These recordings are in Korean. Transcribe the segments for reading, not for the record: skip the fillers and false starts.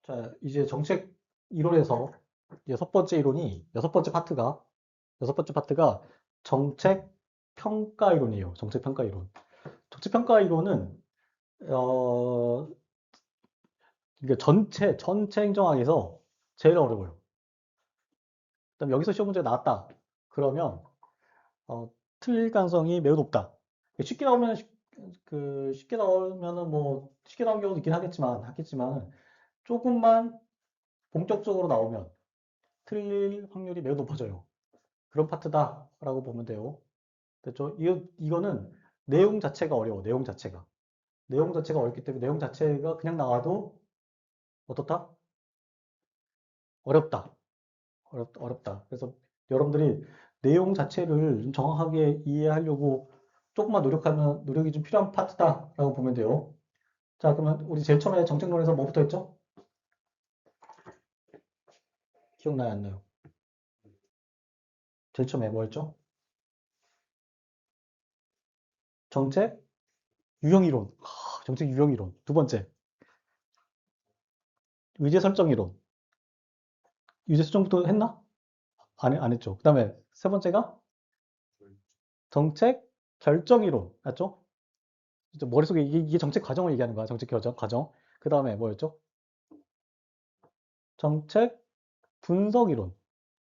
자, 이제 정책 이론에서 여섯 번째 파트가 정책 평가 이론이에요. 정책 평가 이론. 정책 평가 이론은 어, 이게 전체 행정학에서 제일 어려워요. 그다음 여기서 시험 문제가 나왔다. 그러면 어, 틀릴 가능성이 매우 높다. 쉽게 나오면 쉽게 나오면은 뭐 쉽게 나온 경우도 있긴 하겠지만 조금만 본격적으로 나오면 틀릴 확률이 매우 높아져요. 그런 파트다라고 보면 돼요. 됐죠? 이거는 내용 자체가 어려워. 내용 자체가. 내용 자체가 어렵기 때문에 내용 자체가 그냥 나와도 어떻다? 어렵다. 어렵다. 그래서 여러분들이 내용 자체를 정확하게 이해하려고 조금만 노력하면 노력이 좀 필요한 파트다라고 보면 돼요. 자, 그러면 우리 제일 처음에 정책론에서 뭐부터 했죠? 기억나요, 안 나요? 제일 처음에 뭐 했죠? 정책 유형이론. 정책 유형이론. 두 번째, 의제 설정 이론. 의제 설정부터 했나? 안 했죠. 그 다음에 세 번째가 정책 결정 이론. 맞죠? 머릿속에 이게 정책 과정을 얘기하는 거야. 정책 결정 과정. 그 다음에 뭐였죠? 정책 분석 이론.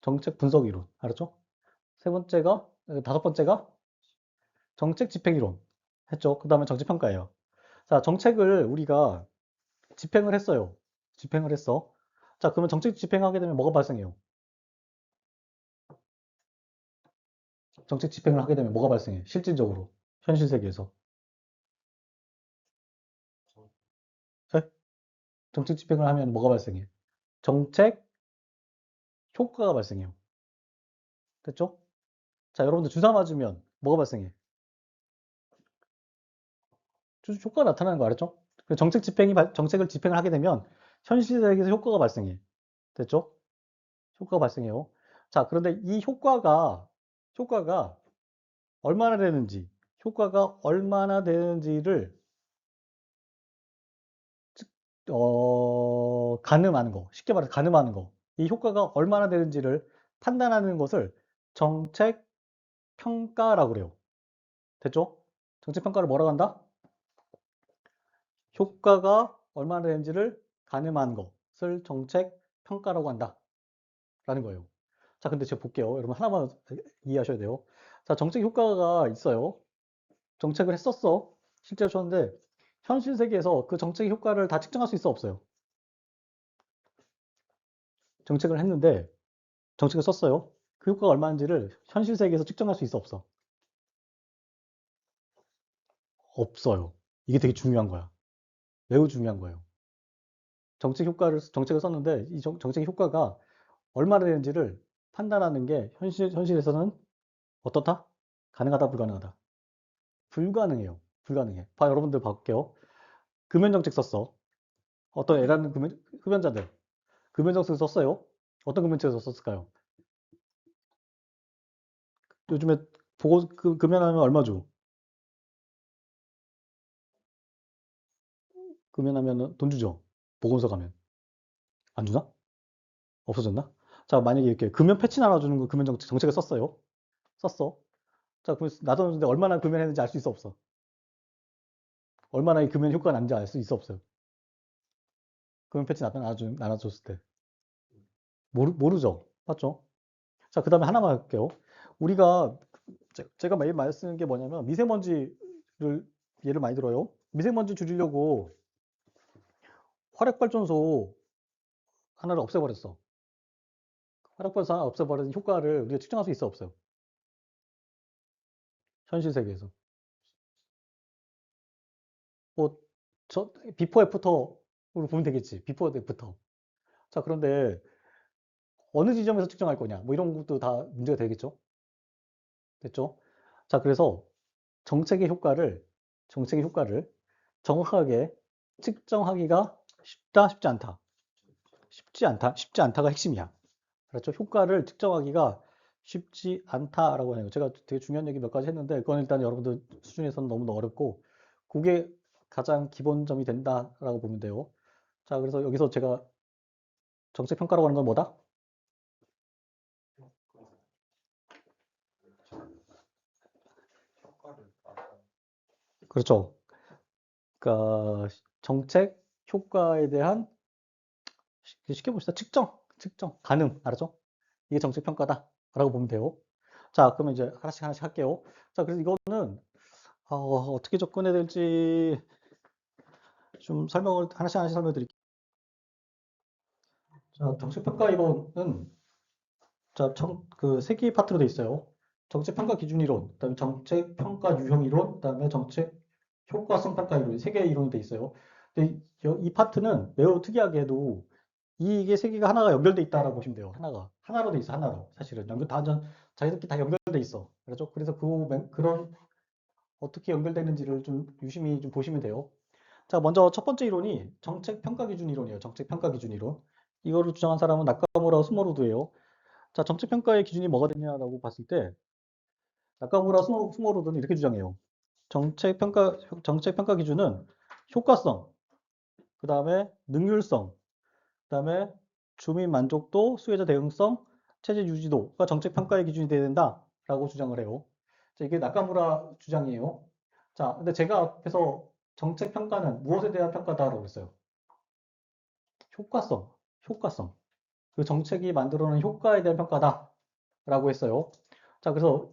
정책 분석 이론. 알았죠? 세 번째가, 다섯 번째가 정책 집행 이론. 했죠? 그 다음에 정책 평가예요. 자, 정책을 우리가 집행을 했어요. 집행을 했어. 자, 그러면 정책 집행하게 되면 뭐가 발생해요? 정책 집행을 하게 되면 뭐가 발생해? 실질적으로. 현실 세계에서. 네? 정책 집행을 하면 뭐가 발생해? 정책 효과가 발생해요. 됐죠? 자, 여러분들 주사 맞으면 뭐가 발생해? 효과가 나타나는 거 알았죠? 정책을 집행을 하게 되면 현실 세계에서 효과가 발생해. 됐죠? 효과가 발생해요. 자, 그런데 이 효과가 얼마나 되는지, 효과가 얼마나 되는지를 가늠하는 거, 쉽게 말해서 가늠하는 거, 이 효과가 얼마나 되는지를 판단하는 것을 정책 평가라고 그래요. 됐죠? 정책 평가를 뭐라고 한다? 효과가 얼마나 되는지를 가늠한 것을 정책 평가라고 한다. 라는 거예요. 자, 근데 제가 볼게요. 여러분 하나만 이해하셔야 돼요. 자, 정책 효과가 있어요. 정책을 했었어. 실제로 쳤는데 현실 세계에서 그 정책 효과를 다 측정할 수 있어 없어요? 정책을 했는데 정책을 썼어요. 그 효과가 얼마인지를 현실 세계에서 측정할 수 있어 없어? 없어요. 이게 되게 중요한 거야. 매우 중요한 거예요. 정책을 썼는데 이 정책의 효과가 얼마나 되는지를 판단하는 게 현실에서는 어떻다? 가능하다, 불가능하다? 불가능해요. 불가능해. 여러분들 볼게요. 금연정책 썼어. 어떤 애라는 흡연자들. 금연정책 썼어요. 어떤 금연정책 썼을까요? 요즘에 금연하면 얼마 줘? 금연하면 돈 주죠? 보건소 가면. 안 주나? 없어졌나? 자, 만약에 이렇게 금연 패치 나눠주는 거 정책을 썼어요. 썼어. 자, 그럼 나눠주는데 얼마나 금연했는지 알 수 있어 없어? 얼마나 이 금연 효과가 났는지 알 수 있어 없어요? 금연 패치 나눠줬을 때. 모르죠? 맞죠? 자, 그 다음에 하나만 할게요. 우리가, 제가 매일 많이 쓰는 게 뭐냐면, 미세먼지를 예를 많이 들어요. 미세먼지 줄이려고 화력발전소 하나를 없애버렸어. 화력발전소 하나 없애버린 효과를 우리가 측정할 수 있어 없어요? 현실 세계에서. 뭐, 비포 애프터로 보면 되겠지. 비포 애프터. 자, 그런데 어느 지점에서 측정할 거냐. 뭐 이런 것도 다 문제가 되겠죠. 됐죠? 자, 그래서 정책의 효과를 정확하게 측정하기가 쉽다, 쉽지 않다. 쉽지 않다가 핵심이야. 그렇죠? 효과를 측정하기가 쉽지 않다라고 해요. 제가 되게 중요한 얘기 몇 가지 했는데, 그건 일단 여러분들 수준에서는 너무나 어렵고, 그게 가장 기본점이 된다라고 보면 돼요. 자, 그래서 여기서 제가 정책 평가라고 하는 건 뭐다? 그렇죠. 그러니까 정책 효과에 대한 쉽게 봅시다. 측정, 가늠, 알았죠? 이게 정책 평가다라고 보면 돼요. 자, 그러면 이제 하나씩 할게요. 자, 그래서 이거는 어떻게 접근해야 될지 좀 하나씩 설명드릴게요. 자, 정책 평가 이론은 자, 그 세 개의 파트로 돼 있어요. 정책 평가 기준 이론, 그다음에 정책 평가 유형 이론, 그다음에 정책 효과성 평가 이론, 세 개의 이론이 돼 있어요. 근데 이 파트는 매우 특이하게도 이게 세 개가 하나가 연결돼 있다라고 보시면 돼요. 하나로 돼 있어, 하나로. 사실은 자기들끼리 다 연결돼 있어. 그렇죠? 그래서 그런 어떻게 연결되는지를 좀 유심히 좀 보시면 돼요. 자, 먼저 첫 번째 이론이 정책 평가 기준 이론이에요. 정책 평가 기준 이론. 이거를 주장한 사람은 나카무라 스모로드예요. 자, 정책 평가의 기준이 뭐가 되냐라고 봤을 때 나카무라 스모로드는 이렇게 주장해요. 정책 평가 기준은 효과성, 그다음에 능률성, 그다음에 주민 만족도, 수혜자 대응성, 체제 유지도가 정책 평가의 기준이 돼야 된다라고 주장을 해요. 자, 이게 나카무라 주장이에요. 자, 근데 제가 앞에서 정책 평가는 무엇에 대한 평가다라고 했어요. 효과성, 효과성. 그 정책이 만들어낸 효과에 대한 평가다라고 했어요. 자, 그래서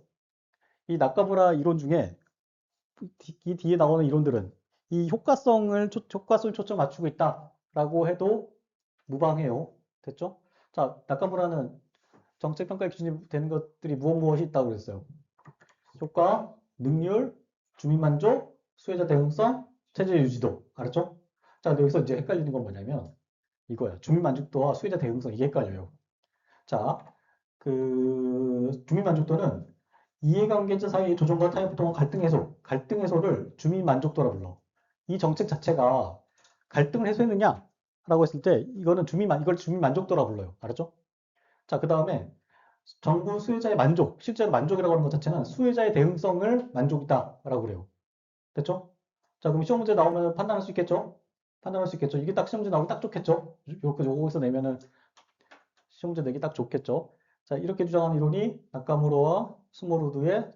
이 나카무라 이론 중에 이 뒤에 나오는 이론들은 이 효과성을 초점 맞추고 있다라고 해도 무방해요. 됐죠? 자, 나카무라는 정책 평가의 기준이 되는 것들이 무엇이 있다고 그랬어요. 효과, 능률, 주민 만족, 수혜자 대응성, 체제 유지도. 알았죠? 자, 근데 여기서 이제 헷갈리는 건 뭐냐면 이거야. 주민 만족도와 수혜자 대응성 이게 헷갈려요. 자, 그 주민 만족도는 이해관계자 사이의 조정과 타협을 통한 갈등 해소를 주민 만족도라 불러. 이 정책 자체가 갈등을 해소했느냐라고 했을 때 이걸 주민 만족도라 불러요. 알았죠? 자, 그 다음에 정부 수혜자의 만족, 실제로 만족이라고 하는 것 자체는 수혜자의 대응성을 만족이다라고 그래요. 됐죠? 자, 그럼 시험 문제 나오면 판단할 수 있겠죠? 판단할 수 있겠죠? 이게 딱 시험 문제 나오면 딱 좋겠죠? 요거에서 내면은 시험 문제 내기 딱 좋겠죠? 자, 이렇게 주장하는 이론이 나카무라와 스모르드의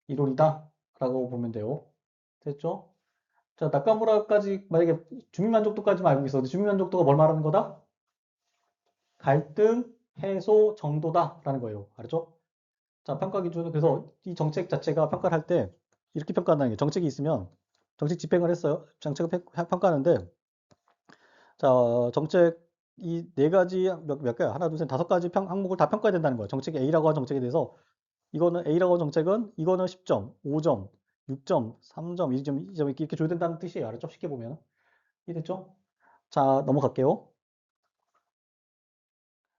이론이다라고 보면 돼요. 됐죠? 자, 나카무라까지 만약에 주민 만족도까지만 알고 있었는데 주민 만족도가 뭘 말하는 거다? 갈등 해소 정도다라는 거예요. 알았죠? 자, 평가 기준은 그래서 이 정책 자체가 평가를 할 때 이렇게 평가한다는 게 정책이 있으면 정책 집행을 했어요. 정책을 평가하는데 자, 정책 이 네 가지 몇 개야? 하나, 둘, 셋, 다섯 가지 항목을 다 평가해야 된다는 거예요. 정책 A라고 하는 정책에 대해서 이거는 A라고 하는 정책은 이거는 10점, 5점, 6점, 3점, 2점, 2점 이렇게 줘야 된다는 뜻이에요. 알았죠? 쉽게 보면. 이해됐죠? 자, 넘어갈게요.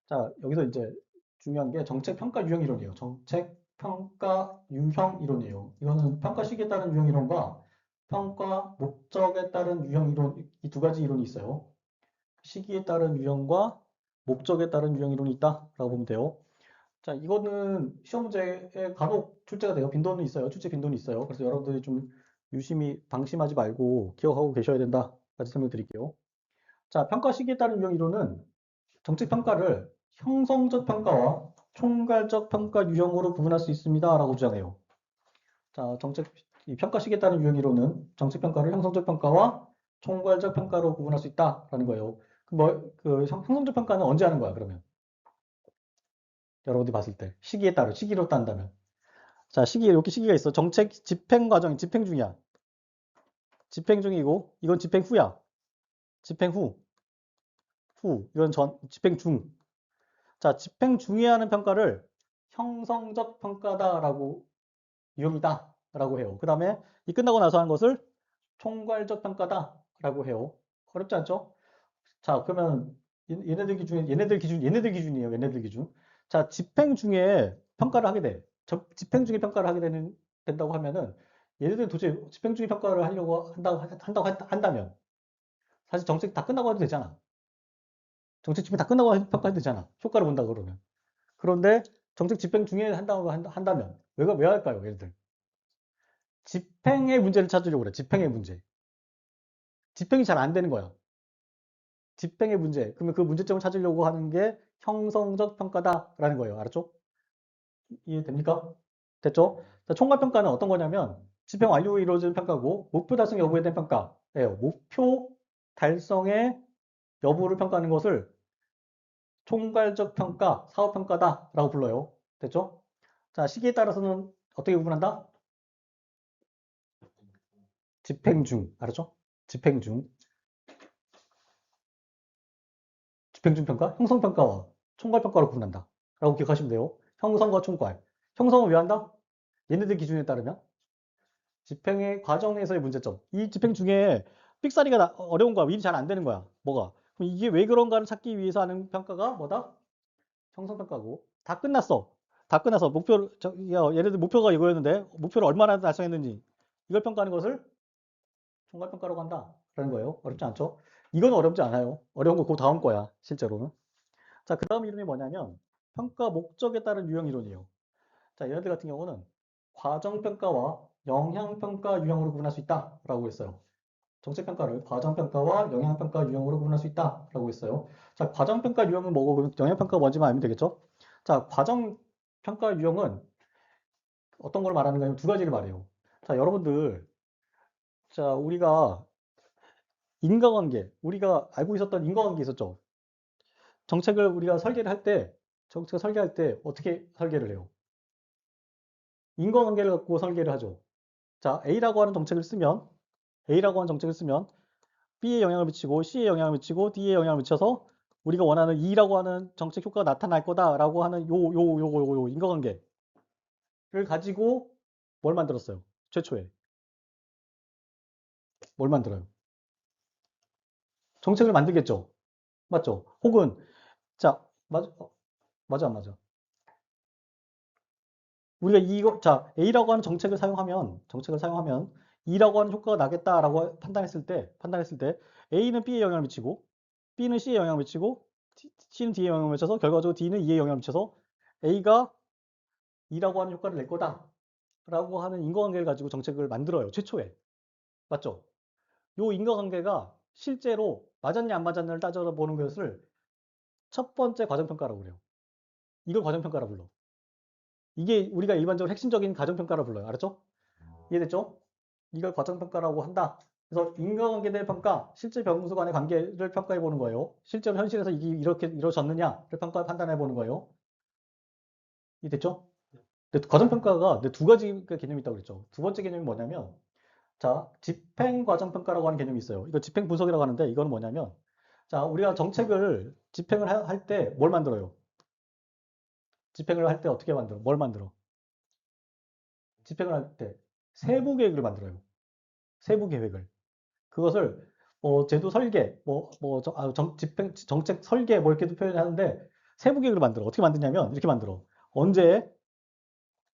자, 여기서 이제 중요한 게 정책 평가 유형 이론이에요. 정책 평가 유형 이론이에요. 이거는 평가 시기에 따른 유형 이론과 평가 목적에 따른 유형 이론, 이 두 가지 이론이 있어요. 시기에 따른 유형과 목적에 따른 유형 이론이 있다라고 보면 돼요. 자, 이거는 시험 문제에 간혹 출제가 돼요. 빈도는 있어요. 출제 빈도는 있어요. 그래서 여러분들이 좀 유심히 방심하지 말고 기억하고 계셔야 된다까지 설명드릴게요. 자, 평가 시기에 따른 유형 이론은 정책 평가를 형성적 평가와 총괄적 평가 유형으로 구분할 수 있습니다라고 주장해요. 자, 이 평가 시기에 따른 유형 이론은 정책 평가를 형성적 평가와 총괄적 평가로 구분할 수 있다라는 거예요. 그 형성적 평가는 언제 하는 거야, 그러면? 여러분들이 봤을 때. 시기로 딴다면. 자, 이렇게 시기가 있어. 정책 집행 과정, 집행 중이야. 집행 중이고, 이건 집행 후야. 집행 이건 집행 중. 자, 집행 중에 하는 평가를 형성적 평가다라고, 유형이다라고 해요. 그 다음에 이 끝나고 나서 하는 것을 총괄적 평가다라고 해요. 어렵지 않죠? 자, 그러면 얘네들 기준이에요. 얘네들 기준. 자, 집행 중에 평가를 하게 돼. 집행 중에 평가를 된다고 하면은 얘네들 도대체 집행 중에 평가를 하려고 한다면 사실 정책 다 끝나고 해도 되잖아. 정책 집행 다 끝나고 평가해도 되잖아. 효과를 본다 그러면. 그런데 정책 집행 중에 한다면 왜 할까요? 얘네들. 집행의 문제를 찾으려고 그래. 집행의 문제. 집행이 잘 안 되는 거야. 집행의 문제. 그러면 그 문제점을 찾으려고 하는 게 형성적 평가다라는 거예요. 알았죠? 이해됩니까? 됐죠? 자, 총괄평가는 어떤 거냐면 집행 완료 후 이루어지는 평가고 목표 달성 여부에 대한 평가예요. 목표 달성의 여부를 평가하는 것을 총괄적 평가, 사업평가다라고 불러요. 됐죠? 자, 시기에 따라서는 어떻게 구분한다? 집행 중, 알았죠? 집행 중. 집행 중 평가, 형성 평가와 총괄 평가로 구분한다. 라고 기억하시면 돼요. 형성과 총괄. 형성은 왜 한다? 얘네들 기준에 따르면 집행의 과정에서의 문제점. 이 집행 중에 삑사리가 어려운 거야. 일이 잘 안 되는 거야. 뭐가? 그럼 이게 왜 그런가를 찾기 위해서 하는 평가가 뭐다? 형성평가고. 다 끝났어. 다 끝나서 목표를, 예를 들어 목표가 이거였는데 목표를 얼마나 달성했는지 이걸 평가하는 것을 총괄평가라고 한다라는 거예요. 어렵지 않죠? 이건 어렵지 않아요. 어려운 거 그 다음 거야, 실제로는. 자, 그 다음 이론이 뭐냐면 평가 목적에 따른 유형 이론이에요. 자, 얘네들 같은 경우는 과정평가와 영향평가 유형으로 구분할 수 있다라고 했어요. 정책평가를 과정평가와 영향평가 유형으로 구분할 수 있다라고 했어요. 자, 과정평가 유형은 뭐고 그럼 영향평가가 뭔지만 알면 되겠죠? 자, 과정평가 유형은 어떤 걸 말하는가 하면 두 가지를 말해요. 자, 여러분들, 자, 우리가 인과관계, 우리가 알고 있었던 인과관계 있었죠? 정책을 우리가 설계를 할 때, 정책을 설계할 때 어떻게 설계를 해요? 인과관계를 갖고 설계를 하죠. 자, A라고 하는 정책을 쓰면, A라고 하는 정책을 쓰면 B에 영향을 미치고 C에 영향을 미치고 D에 영향을 미쳐서 우리가 원하는 E라고 하는 정책 효과가 나타날 거다라고 하는 요 인과관계를 가지고 뭘 만들었어요? 최초에 뭘 만들어요? 정책을 만들겠죠. 맞죠? 혹은 자, 맞아, 맞아, 안 맞아. 우리가 이거 자 A라고 하는 정책을 사용하면 E라고 하는 효과가 나겠다라고 판단했을 때 A는 B에 영향을 미치고 B는 C에 영향을 미치고 C는 D에 영향을 미쳐서 결과적으로 D는 E에 영향을 미쳐서 A가 E라고 하는 효과를 낼 거다라고 하는 인과관계를 가지고 정책을 만들어요. 최초에. 맞죠? 요 인과관계가 실제로 맞았냐 안 맞았냐를 따져보는 것을 첫 번째 과정평가라고 그래요. 이걸 과정평가라고 불러. 이게 우리가 일반적으로 핵심적인 과정평가라고 불러요. 알았죠? 이해됐죠? 이걸 과정평가라고 한다. 그래서 인과관계 대 평가, 실제 변수 간의 관계를 평가해 보는 거예요. 실제로 현실에서 이게 이렇게 이루어졌느냐를 판단해 보는 거예요. 이해됐죠? 근데 과정평가가 두 가지 개념이 있다고 그랬죠. 두 번째 개념이 뭐냐면, 자, 집행과정평가라고 하는 개념이 있어요. 이거 집행분석이라고 하는데, 이거는 뭐냐면, 자, 우리가 정책을 집행을 할 때 뭘 만들어요? 집행을 할 때 어떻게 만들어? 뭘 만들어? 집행을 할 때 세부 계획을 만들어요. 세부 계획을. 그것을 제도 설계, 집행, 정책 설계 뭐 이렇게도 표현하는데 세부 계획을 만들어. 어떻게 만드냐면 이렇게 만들어. 언제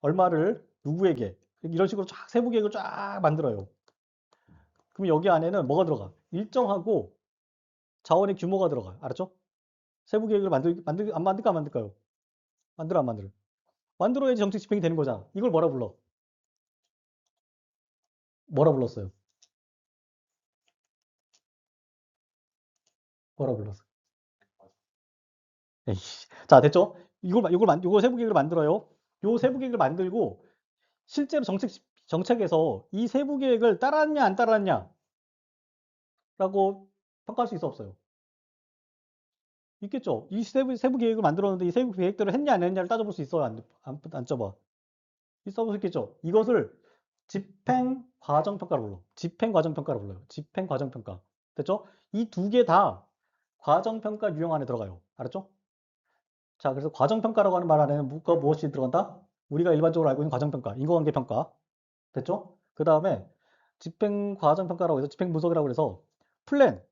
얼마를 누구에게 이런 식으로 쫙 세부 계획을 쫙 만들어요. 그럼 여기 안에는 뭐가 들어가? 일정하고 자원의 규모가 들어가. 알았죠? 세부 계획을 안 만들까 안 만들까요? 만들어 안 만들어? 만들어야지 정책 집행이 되는 거잖아. 이걸 뭐라 불러? 뭐라 불렀어요? 뭐라 불렀어? 에이씨. 자, 됐죠? 요거 세부 계획을 만들어요. 요 세부 계획을 만들고 실제로 정책에서 이 세부 계획을 따랐냐 안 따랐냐라고 평가할 수 있어 없어요? 있겠죠. 이 세부 계획을 만들었는데 이 세부 계획대로 했냐 안 했냐를 따져볼 수 있어요? 안 써봐. 있어 볼 수 있겠죠. 이것을 집행 과정 평가로 불러. 집행 과정 평가로 불러요. 집행 과정 평가. 됐죠? 이 두 개 다 과정 평가 유형 안에 들어가요. 알았죠? 자, 그래서 과정 평가라고 하는 말 안에는 무엇이 들어간다? 우리가 일반적으로 알고 있는 과정 평가, 인과관계 평가. 됐죠? 그 다음에 집행 과정 평가라고 해서 집행 분석이라고 해서 플랜,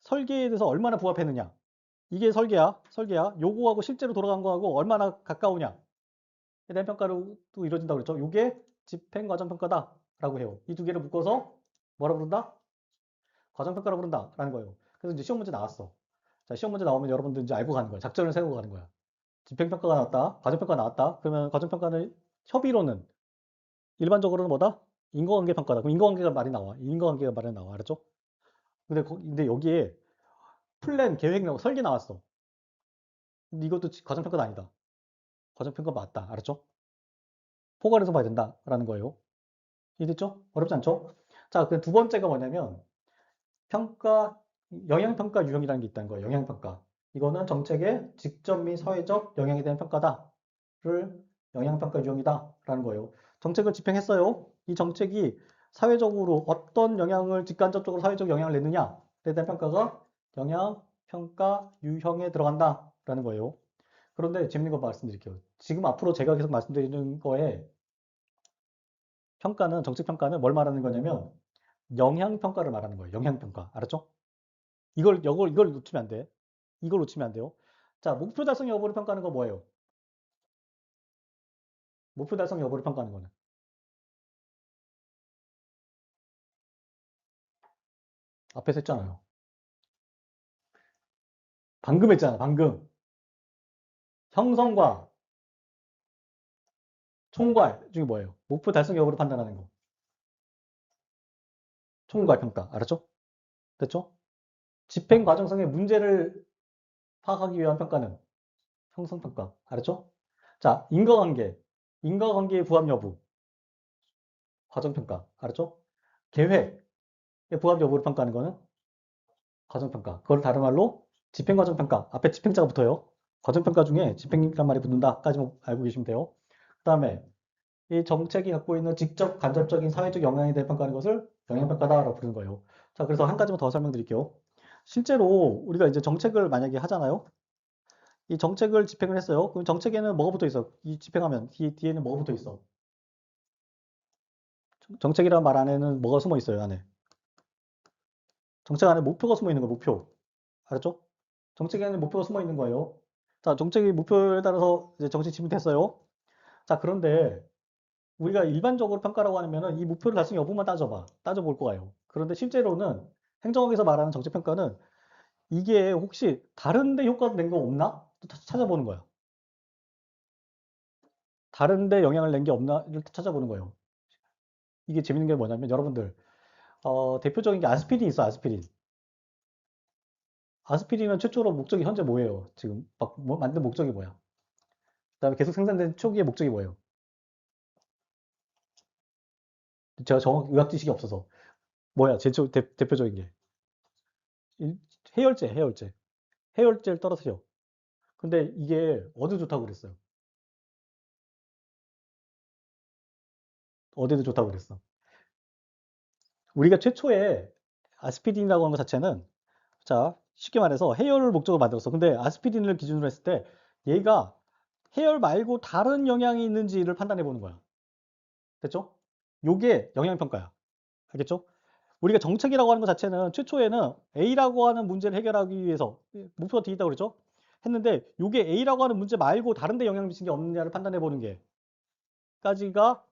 설계에 대해서 얼마나 부합했느냐. 이게 설계야. 요거하고 실제로 돌아간 거하고 얼마나 가까우냐에 대한 평가로 또 이루어진다고 그랬죠. 요게 집행 과정 평가다라고 해요. 이 두 개를 묶어서 뭐라 부른다? 과정 평가라고 부른다라는 거예요. 그래서 이제 시험 문제 나왔어. 자, 시험 문제 나오면 여러분들 이제 알고 가는 거야. 작전을 세우고 가는 거야. 집행 평가가 나왔다. 과정 평가 나왔다. 그러면 과정 평가는 협의로는 일반적으로는 뭐다? 인과관계 평가다. 그럼 인과관계가 말이 나와. 인과관계가 말이 나와. 알았죠? 근데 여기에 플랜, 계획, 설계 나왔어. 근데 이것도 과정평가가 아니다. 과정평가 맞다. 알았죠? 포괄해서 봐야 된다라는 거예요. 이해됐죠? 어렵지 않죠? 자, 그 두 번째가 뭐냐면 평가, 영향평가 유형이라는 게 있다는 거예요. 영향평가. 이거는 정책의 직접 및 사회적 영향에 대한 평가다를 영향평가 유형이다라는 거예요. 정책을 집행했어요. 이 정책이 사회적으로 어떤 영향을 직간접적으로 사회적 영향을 냈느냐에 대한 평가가 영향평가 유형에 들어간다라는 거예요. 그런데 재밌는 거 말씀드릴게요. 지금 앞으로 제가 계속 말씀드리는 거에 평가는, 정책 평가는 뭘 말하는 거냐면 영향평가를 말하는 거예요. 영향평가. 알았죠? 이걸 놓치면 안 돼. 이걸 놓치면 안 돼요. 자, 목표 달성 여부를 평가하는 거 뭐예요? 목표 달성 여부를 평가하는 거는. 앞에서 했잖아요. 방금 했잖아, 방금. 형성과 총괄 중에 뭐예요? 목표 달성 여부를 판단하는 거. 총괄 평가. 알았죠? 됐죠? 집행 과정상의 문제를 파악하기 위한 평가는 형성 평가. 알았죠? 자, 인과관계. 인과관계의 부합 여부. 과정 평가. 알았죠? 계획의 부합 여부를 평가하는 거는 과정평가. 그걸 다른 말로 집행과정평가. 앞에 집행자가 붙어요. 과정평가 중에 집행이란 말이 붙는다까지만 알고 계시면 돼요. 그 다음에 이 정책이 갖고 있는 직접 간접적인 사회적 영향에 대해 평가하는 것을 영향평가다라고 부르는 거예요. 자, 그래서 한 가지만 더 설명드릴게요. 실제로 우리가 이제 정책을 만약에 하잖아요. 이 정책을 집행을 했어요. 그럼 정책에는 뭐가 붙어 있어? 이 집행하면 뒤에는 뭐가 붙어 있어? 정책이라는 말 안에는 뭐가 숨어 있어요, 안에? 정책 안에 목표가 숨어 있는 거예요, 목표. 알았죠? 정책에는 목표가 숨어 있는 거예요. 자, 정책의 목표에 따라서 이제 정책 집이 됐어요. 자, 그런데 우리가 일반적으로 평가라고 하면은 이 목표를 달성 여부만 따져봐. 따져볼 거예요. 그런데 실제로는 행정학에서 말하는 정책 평가는 이게 혹시 다른데 효과 낸 거 없나? 또 찾아보는 거야. 다른데 영향을 낸 게 없나를 찾아보는 거예요. 이게 재밌는 게 뭐냐면 여러분들 대표적인 게 아스피린 있어, 아스피린. 아스피린은 최초로 목적이 현재 뭐예요? 지금 만든 목적이 뭐야? 그다음에 계속 생산된 초기의 목적이 뭐예요? 제가 정확 의학 지식이 없어서 뭐야 대표적인 게 해열제, 해열제를 떨어뜨려. 근데 이게 어디 좋다고 그랬어요? 어디도 좋다고 그랬어? 우리가 최초에 아스피린이라고 하는 것 자체는 자 쉽게 말해서 해열을 목적으로 만들었어. 근데 아스피린을 기준으로 했을 때 얘가 해열 말고 다른 영향이 있는지를 판단해 보는 거야. 됐죠? 요게 영향평가야. 알겠죠? 우리가 정책이라고 하는 것 자체는 최초에는 A라고 하는 문제를 해결하기 위해서 목표가 뒤에 있다고 그랬죠? 했는데 이게 A라고 하는 문제 말고 다른 데 영향을 미친 게 없느냐를 판단해 보는 게까지가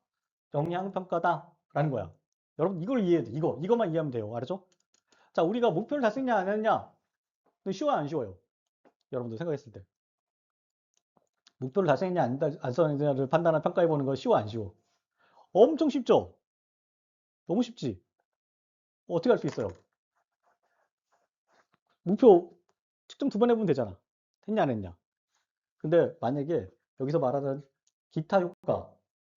영향평가다라는 거야. 여러분 이걸 이해해야 돼. 이것만 이해하면 돼요. 알았죠? 자, 우리가 목표를 달성했냐 안 했냐? 쉬워요, 안 쉬워요? 여러분들 생각했을 때. 목표를 달성했냐 안 달성했냐를 판단하는 평가해 보는 거 쉬워 안 쉬워? 엄청 쉽죠? 너무 쉽지? 어떻게 할 수 있어요? 목표 측정 두 번 해보면 되잖아. 했냐 안 했냐? 근데 만약에 여기서 말하는 기타 효과,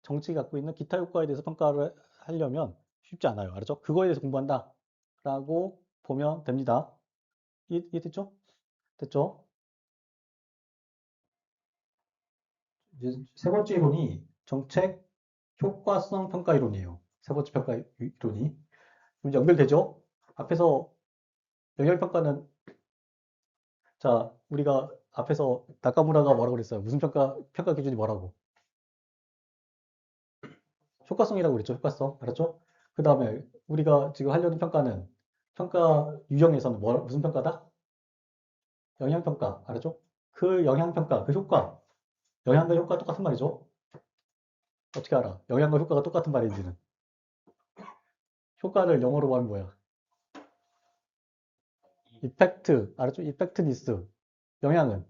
정책이 갖고 있는 기타 효과에 대해서 평가를 하려면 쉽지 않아요. 알았죠? 그거에 대해서 공부한다. 라고 보면 됩니다. 이해됐죠? 됐죠? 이제 세 번째 이론이 정책 효과성 평가 이론이에요. 세 번째 평가 이론이. 그럼 연결되죠? 앞에서 영역 평가는 자, 우리가 앞에서 나카무라가 뭐라고 그랬어요? 무슨 평가 기준이 뭐라고? 효과성이라고 그랬죠. 효과성. 알았죠? 그 다음에 우리가 지금 하려는 평가는 평가 유형에서는 무슨 평가다? 영향평가. 알았죠? 그 영향평가, 그 효과. 영향과 효과 똑같은 말이죠. 어떻게 알아? 영향과 효과가 똑같은 말인지는. 효과를 영어로 하는 거야. 이펙트. 알았죠? 이펙트니스. 영향은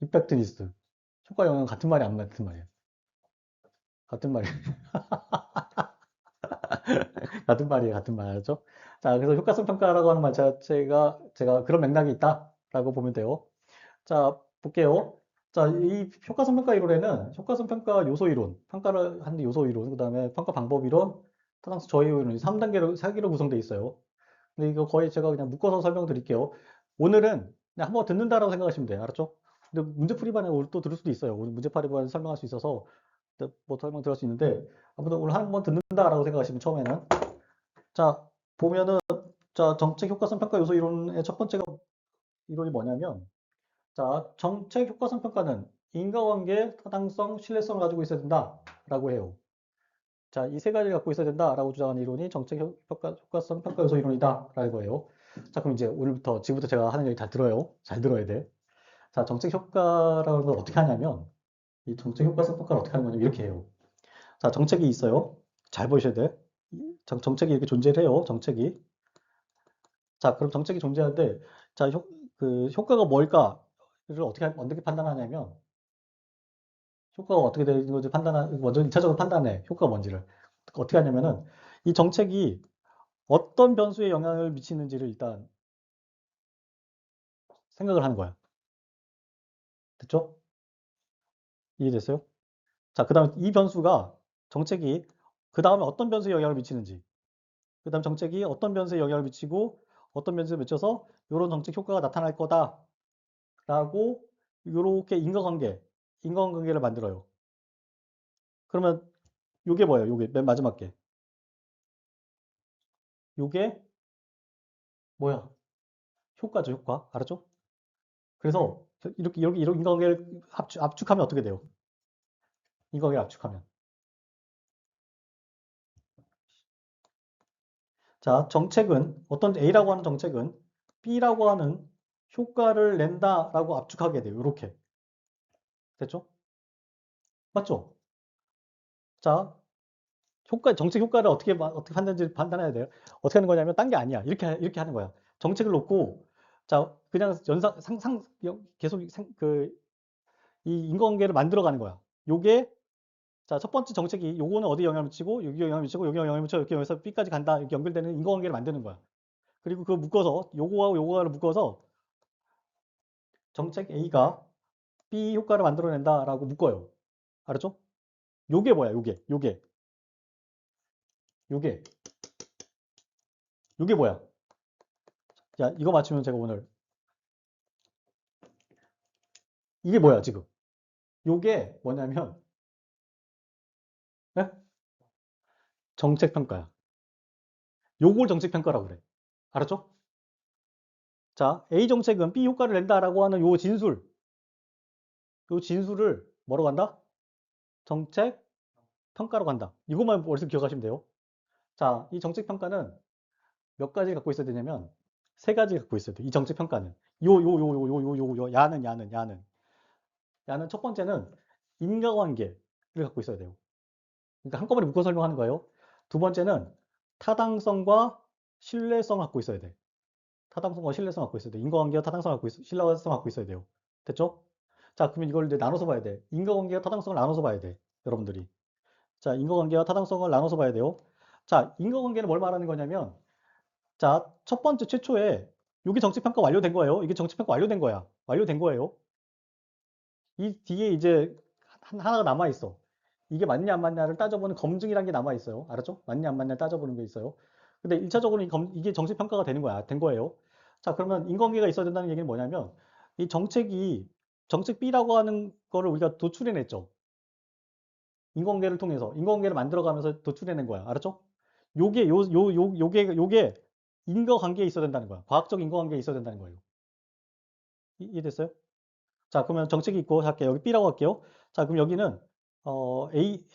이펙트니스. 효과 영향은 같은 말이 안 같은 말이야. 같은 말이야. 같은 말이에요, 같은 말이죠. 자, 그래서 효과성 평가라고 하는 말 자체가 제가 그런 맥락이 있다라고 보면 돼요. 자, 볼게요. 자, 이 효과성 평가 이론에는 효과성 평가 요소 이론, 평가를 하는 요소 이론, 그 다음에 평가 방법 이론, 타당성 저해 이론이 3단계로, 4개로 구성되어 있어요. 근데 이거 거의 제가 그냥 묶어서 설명드릴게요. 오늘은 그냥 한번 듣는다라고 생각하시면 돼요. 알았죠? 근데 문제풀이반에 오늘 또 들을 수도 있어요. 오늘 문제풀이반에 설명할 수 있어서 뭐 설명 들을 수 있는데 아무튼 오늘 한번 듣는다라고 생각하시면 처음에는 자 보면은 자 정책 효과성 평가 요소 이론의 첫 번째가 이론이 뭐냐면 자 정책 효과성 평가는 인과관계, 타당성, 신뢰성을 가지고 있어야 된다라고 해요. 자, 이 세 가지를 갖고 있어야 된다라고 주장하는 이론이 정책 효과성 평가 요소 이론이다라고 해요. 자, 그럼 이제 오늘부터 지금부터 제가 하는 얘기 잘 들어요. 잘 들어야 돼. 자, 정책 효과라는 걸 어떻게 하냐면 이 정책 효과성 평가를 어떻게 하는 거냐면 이렇게 해요. 자, 정책이 있어요. 잘 보셔야 돼. 정책이 이렇게 존재를 해요. 정책이. 자, 그럼 정책이 존재하는데, 자, 그 효과가 뭘까를 어떻게 판단하냐면, 효과가 어떻게 되는 건지 먼저 1차적으로 판단해. 효과가 뭔지를. 어떻게 하냐면은, 이 정책이 어떤 변수에 영향을 미치는지를 일단 생각을 하는 거야. 됐죠? 이해됐어요? 자, 그 다음에 이 변수가, 정책이, 그 다음에 어떤 변수에 영향을 미치는지, 그 다음 정책이 어떤 변수에 영향을 미치고, 어떤 변수에 미쳐서 이런 정책 효과가 나타날 거다. 라고 요렇게 인과관계를 만들어요. 그러면 요게 뭐예요? 요게 맨 마지막 게. 요게 뭐야? 효과죠, 효과. 알았죠? 그래서 이렇게 인과관계를 압축하면 어떻게 돼요? 인과관계를 압축하면. 자, 정책은 어떤 A라고 하는 정책은 B라고 하는 효과를 낸다라고 압축하게 돼요. 요렇게. 됐죠? 맞죠? 자, 정책 효과를 어떻게 판단해야 돼요? 어떻게 하는 거냐면, 딴 게 아니야. 이렇게 하는 거야. 정책을 놓고, 자, 그냥 계속 이 인과관계를 만들어 가는 거야. 요게, 자, 첫 번째 정책이 요거는 어디 영향을 미치고, 여기 영향을 미치고, 여기 영향을 미쳐, 이렇게 해서 B까지 간다. 이렇게 연결되는 인과관계를 만드는 거야. 그리고 그거 묶어서, 요거하고 요거를 묶어서, 정책 A가 B 효과를 만들어낸다라고 묶어요. 알았죠? 요게 뭐야, 요게. 요게 뭐야? 야, 이거 맞추면 제가 오늘, 이게 뭐야, 지금? 요게 뭐냐면, 예? 정책평가야. 요걸 정책평가라고 그래. 알았죠? 자, A 정책은 B 효과를 낸다라고 하는 요 진술을 뭐로 간다? 정책 평가로 간다. 이것만 머릿속에 기억하시면 돼요. 자, 이 정책평가는 몇 가지 갖고 있어야 되냐면, 세 가지 갖고 있어야 돼. 이 정책평가는. 야는 첫 번째는 인과관계를 갖고 있어야 돼요. 그러니까 한꺼번에 묶어 설명하는 거예요. 두 번째는 타당성과 신뢰성 갖고 있어야 돼. 타당성과 신뢰성 갖고 있어야 돼. 인과관계와 타당성 갖고 신뢰성 갖고 있어야 돼요. 됐죠? 자, 그러면 이걸 이제 나눠서 봐야 돼. 인과관계와 타당성을 나눠서 봐야 돼. 여러분들이. 자, 인과관계와 타당성을 나눠서 봐야 돼요. 자, 인과관계는 뭘 말하는 거냐면, 자, 첫 번째 최초에 여기 정책평가 완료된 거예요. 이게 정책평가 완료된 거야. 완료된 거예요. 이 뒤에 이제 하나가 남아 있어. 이게 맞냐 안 맞냐를 따져보는 검증이라는 게 남아 있어요. 알았죠? 맞냐 안 맞냐 따져보는 게 있어요. 근데 1차적으로 이게 정책 평가가 된 거예요. 자, 그러면 인과관계가 있어야 된다는 얘기는 뭐냐면 이 정책 B라고 하는 거를 우리가 도출해냈죠. 인과관계를 통해서 인과관계를 만들어가면서 도출해낸 거야. 알았죠? 요게 인과관계에 있어야 된다는 거야. 과학적 인과관계에 있어야 된다는 거예요. 이해됐어요? 자, 그러면 정책이 있고 할게요. 여기 B라고 할게요. 자, 그럼 여기는 여기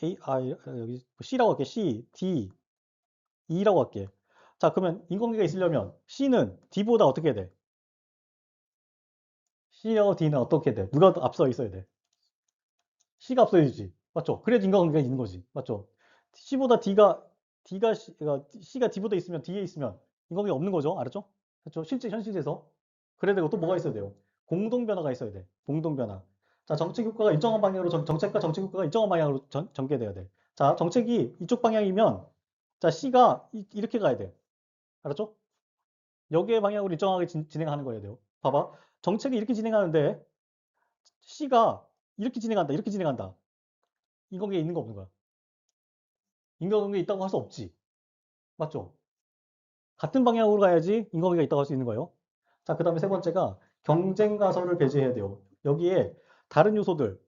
C라고 할게요. C, D, E라고 할게요. 자, 그러면 인과관계가 있으려면 C는 D보다 어떻게 돼? C하고 D는 어떻게 돼? 누가 더 앞서 있어야 돼? C가 앞서야지. 맞죠? 그래야지 인과관계가 있는 거지. 맞죠? C보다 C가 D보다 있으면 D에 있으면 인과관계가 없는 거죠. 알았죠? 그렇죠? 실제 현실에서. 그래야 되고 또 뭐가 있어야 돼요? 공동변화가 있어야 돼. 공동변화. 자, 정책 효과가 일정한 방향으로 정책과 정책 효과가 일정한 방향으로 전개돼야 돼. 자, 정책이 이쪽 방향이면 자, C가 이렇게 가야 돼. 알았죠? 여기의 방향으로 일정하게 진행하는 거야 돼요. 봐봐. 정책이 이렇게 진행하는데 C가 이렇게 진행한다. 이렇게 진행한다. 인과관계 있는 거 없는 거야? 인과관계 있다고 할 수 없지. 맞죠? 같은 방향으로 가야지 인과관계가 있다고 할 수 있는 거예요. 자, 그 다음에 세 번째가 경쟁 가설을 배제해야 돼요. 여기에 다른 요소들,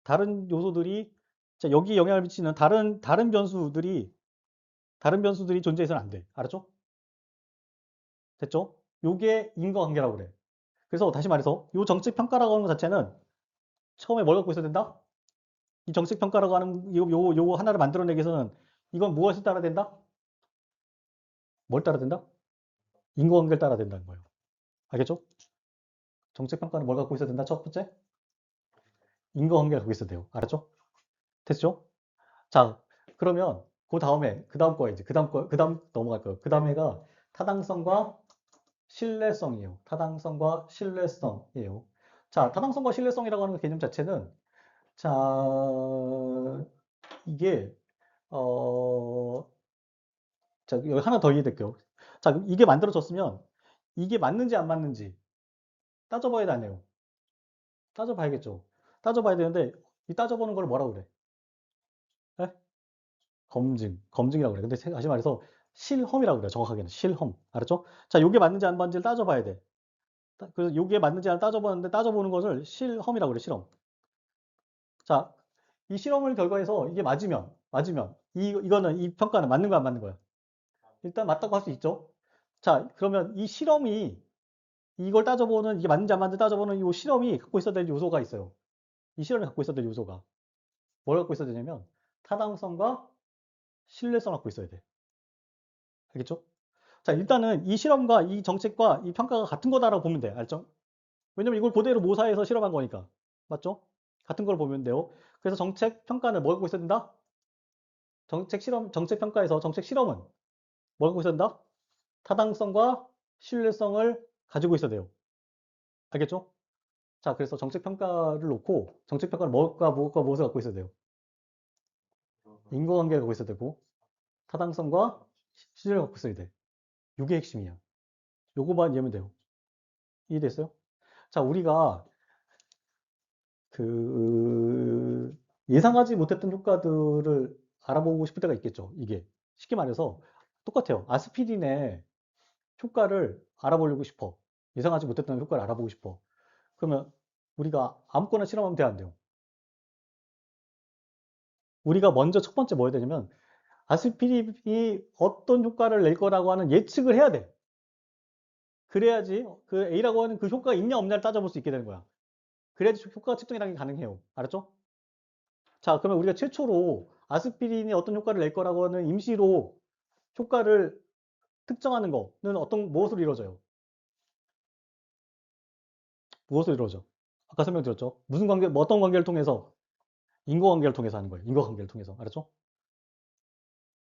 다른 요소들이 자, 여기에 영향을 미치는 다른 변수들이 존재해서는 안 돼. 알았죠? 됐죠? 요게 인과관계라고 그래. 그래서 다시 말해서 요 정책 평가라고 하는 것 자체는 처음에 뭘 갖고 있어야 된다? 이 정책 평가라고 하는 요 하나를 만들어내기 위해서는 이건 무엇을 따라야 된다? 뭘 따라야 된다? 인과관계를 따라야 된다는 거예요. 알겠죠? 정책 평가는 뭘 갖고 있어야 된다? 첫 번째, 인과관계를 갖고 있어야 돼요. 알았죠? 됐죠? 자, 그러면 그 다음 거에 이제 그 다음 넘어갈 거예요. 그 다음에가 타당성과 신뢰성이에요. 타당성과 신뢰성이에요. 자, 타당성과 신뢰성이라고 하는 개념 자체는 자, 이게 어, 자, 여기 하나 더 이해될게요. 자, 그럼 이게 만들어졌으면 이게 맞는지 안 맞는지 따져봐야 되네요. 따져봐야겠죠. 따져봐야 되는데 이 따져보는 걸 뭐라고 그래? 에? 검증이라고 그래. 근데 다시 말해서 실험이라고 그래요. 정확하게는 실험. 알았죠? 자, 요게 맞는지 안 맞는지를 따져봐야 돼. 그래서 요게 맞는지 안 따져보는데 따져보는 것을 실험이라고 그래. 실험. 자, 이 실험을 결과해서 이게 맞으면 이거는 이 평가는 맞는 거야, 안 맞는 거야? 일단 맞다고 할 수 있죠. 자, 그러면 이 실험이 이걸 따져보는 이게 맞는지 안 맞는지 따져보는 이 실험이 갖고 있어야 될 요소가 있어요. 이 실험이 갖고 있어야 될 요소가 뭘 갖고 있어야 되냐면 타당성과 신뢰성을 갖고 있어야 돼. 알겠죠? 자, 일단은 이 실험과 이 정책과 이 평가가 같은 거다라고 보면 돼. 알죠? 왜냐면 이걸 그대로 모사해서 실험한 거니까. 맞죠? 같은 걸 보면 돼요. 그래서 정책 평가는 뭘 갖고 있어야 된다? 정책 평가에서 정책 실험은 뭘 갖고 있어야 된다? 타당성과 신뢰성을 가지고 있어야 돼요. 알겠죠? 자, 그래서 정책 평가를 놓고 정책 평가는 무엇과 무엇을 갖고 있어야 돼요? 인과관계를 갖고 있어야 되고 타당성과 신뢰를 갖고 있어야 돼. 이게 핵심이야. 요거만 이해하면 돼요. 이해됐어요? 자, 우리가 그 예상하지 못했던 효과들을 알아보고 싶을 때가 있겠죠. 이게 쉽게 말해서 똑같아요. 아스피린의 효과를 알아보려고 싶어. 예상하지 못했던 효과를 알아보고 싶어. 그러면 우리가 아무거나 실험하면 돼, 안 돼요? 우리가 먼저 첫 번째 뭐 해야 되냐면 아스피린이 어떤 효과를 낼 거라고 하는 예측을 해야 돼. 그래야지 그 A라고 하는 그 효과가 있냐 없냐를 따져볼 수 있게 되는 거야. 그래야지 효과 측정이라는 게 가능해요. 알았죠? 자, 그러면 우리가 최초로 아스피린이 어떤 효과를 낼 거라고 하는 임시로 효과를 특정하는 거는 무엇으로 이루어져요? 무엇으로 이루어져? 아까 설명드렸죠? 무슨 관계, 뭐 어떤 관계를 통해서? 인과관계를 통해서 하는 거예요. 인과관계를 통해서. 알았죠?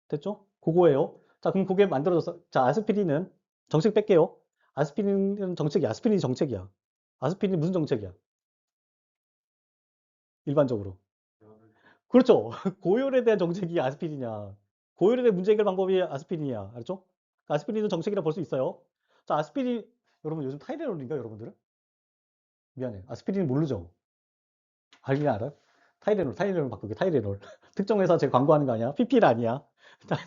됐죠? 그거예요. 자, 그럼 그게 만들어졌어. 자, 아스피린은 정책 뺄게요. 아스피린은 정책이야. 아스피린이 정책이야. 아스피린이 무슨 정책이야? 일반적으로. 그렇죠. 고열에 대한 정책이 아스피린이야. 고열에 대한 문제 해결 방법이 아스피린이야. 알았죠? 아스피린은 정책이라 볼 수 있어요. 자, 아스피린, 여러분 요즘 타이레놀인가, 여러분들은? 미안해. 아스피린 모르죠? 알긴 알아? 타이레놀 바꾸기, 타이레놀. 특정 회사 제가 광고하는 거 아니야? PPL 아니야?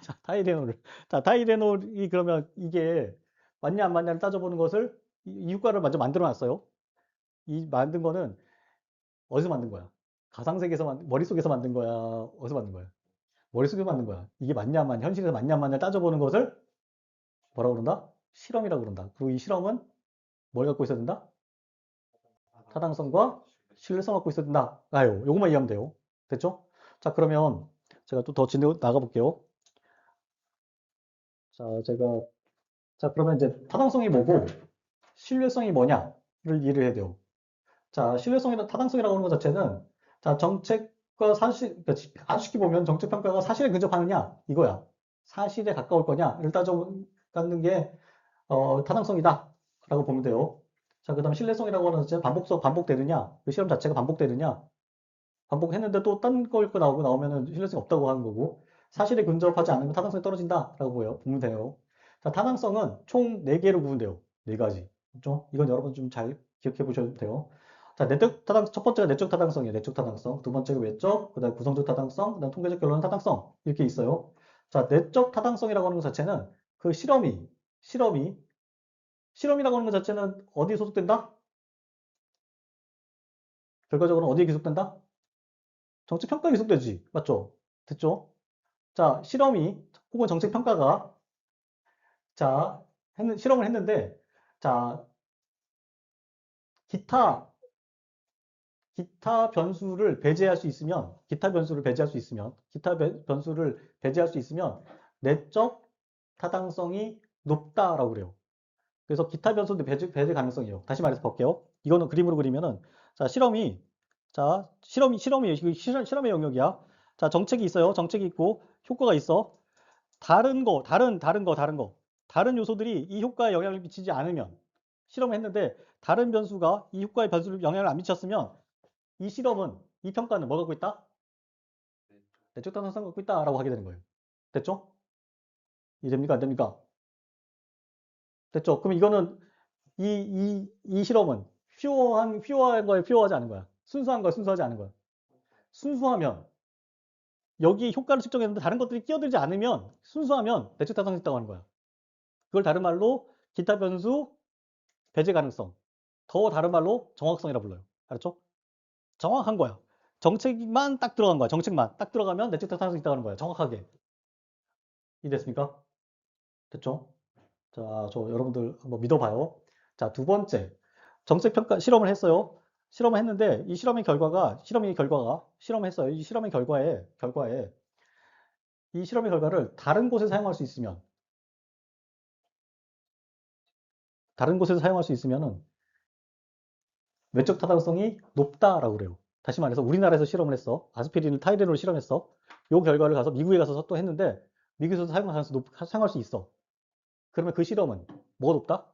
자, 타이레놀. 자, 타이레놀이 그러면 이게 맞냐 안 맞냐를 따져보는 것을 이 효과를 먼저 만들어 놨어요. 이 만든 거는 어디서 만든 거야? 머릿속에서 만든 거야? 어디서 만든 거야? 머릿속에서 만든 거야. 이게 맞냐 안 맞냐, 현실에서 맞냐 안 맞냐 따져보는 것을 뭐라고 그런다? 실험이라고 그런다. 그리고 이 실험은 뭘 갖고 있어야 된다? 타당성과 신뢰성 갖고 있어야 된다. 요것만 이해하면 돼요. 됐죠? 자, 그러면 제가 또 더 진행 나가 볼게요. 자, 자, 그러면 이제 타당성이 뭐고 신뢰성이 뭐냐를 이해를 해야 돼요. 자, 타당성이라고 하는 것 자체는 자, 정책과 사실, 그러니까 아주 쉽게 보면 정책 평가가 사실에 근접하느냐 이거야. 사실에 가까울 거냐를 따져가는 게 타당성이다 라고 보면 돼요. 자, 그 다음 신뢰성이라고 하는 것 반복되느냐, 그 실험 자체가 반복되느냐, 반복했는데 또 딴 걸 거 나오면은 신뢰성이 없다고 하는 거고, 사실에 근접하지 않으면 타당성이 떨어진다라고 보면 돼요. 자, 타당성은 총 4개로 구분돼요. 4가지. 그렇죠? 이건 여러분 좀 잘 기억해 보셔도 돼요. 자, 첫 번째가 내적 타당성이에요. 내적 타당성. 두 번째가 외적, 그 다음에 구성적 타당성, 그 다음 통계적 결론 타당성. 이렇게 있어요. 자, 내적 타당성이라고 하는 것 자체는 그 실험이라고 하는 것 자체는 어디에 소속된다? 결과적으로 어디에 기속된다? 정책 평가에 기속되지. 맞죠? 됐죠? 자, 혹은 정책 평가가 자, 실험을 했는데 자, 기타 변수를 배제할 수 있으면 내적 타당성이 높다라고 그래요. 그래서 기타 변수도 배제 가능성이에요. 다시 말해서 볼게요. 이거는 그림으로 그리면은 자, 실험이에요. 이거 실험의 영역이야. 자, 정책이 있어요. 정책이 있고 효과가 있어. 다른 요소들이 이 효과에 영향을 미치지 않으면 실험을 했는데 다른 변수가 이 효과에 변수를 영향을 안 미쳤으면 이 평가는 뭐 갖고 있다? 내적 타당성 갖고 있다라고 하게 되는 거예요. 됐죠? 이해됩니까? 안 됩니까? 됐죠? 그럼 이거는 이 실험은 퓨어한 거에 퓨어하지 않은 거야. 순수한 거야, 순수하지 않은 거야. 순수하면 여기 효과를 측정했는데 다른 것들이 끼어들지 않으면 순수하면 내적 타당성이 있다고 하는 거야. 그걸 다른 말로 기타 변수 배제 가능성. 더 다른 말로 정확성이라 불러요. 알았죠? 정확한 거야. 정책만 딱 들어간 거야. 정책만 딱 들어가면 내적 타당성이 있다고 하는 거야. 정확하게. 이해됐습니까? 됐죠? 자, 여러분들 한번 믿어봐요. 자, 두 번째. 정책 평가 실험을 했어요. 실험을 했는데 이 실험했어요. 이 실험의 결과를 다른 곳에 사용할 수 있으면 은 외적 타당성이 높다라고 그래요. 다시 말해서 우리나라에서 실험을 했어. 아스피린을 타이레놀로 실험했어. 요 결과를 가서 미국에 가서 또 했는데 미국에서도 사용할 수 있어. 그러면 그 실험은 뭐가 높다?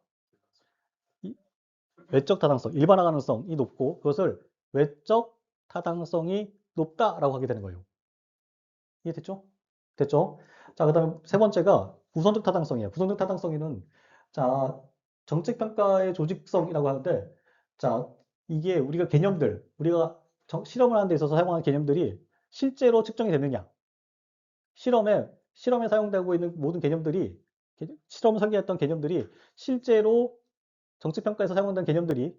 외적 타당성, 일반화 가능성이 높고 그것을 외적 타당성이 높다라고 하게 되는 거예요. 이해됐죠? 됐죠? 자, 그다음에 세 번째가 구성적 타당성이에요. 구성적 타당성에는 자, 정책 평가의 조직성이라고 하는데 자, 이게 우리가 실험을 하는 데 있어서 사용하는 개념들이 실제로 측정이 되느냐? 실험에 사용되고 있는 모든 개념들이 실험 설계했던 개념들이 실제로 정책 평가에서 사용된 개념들이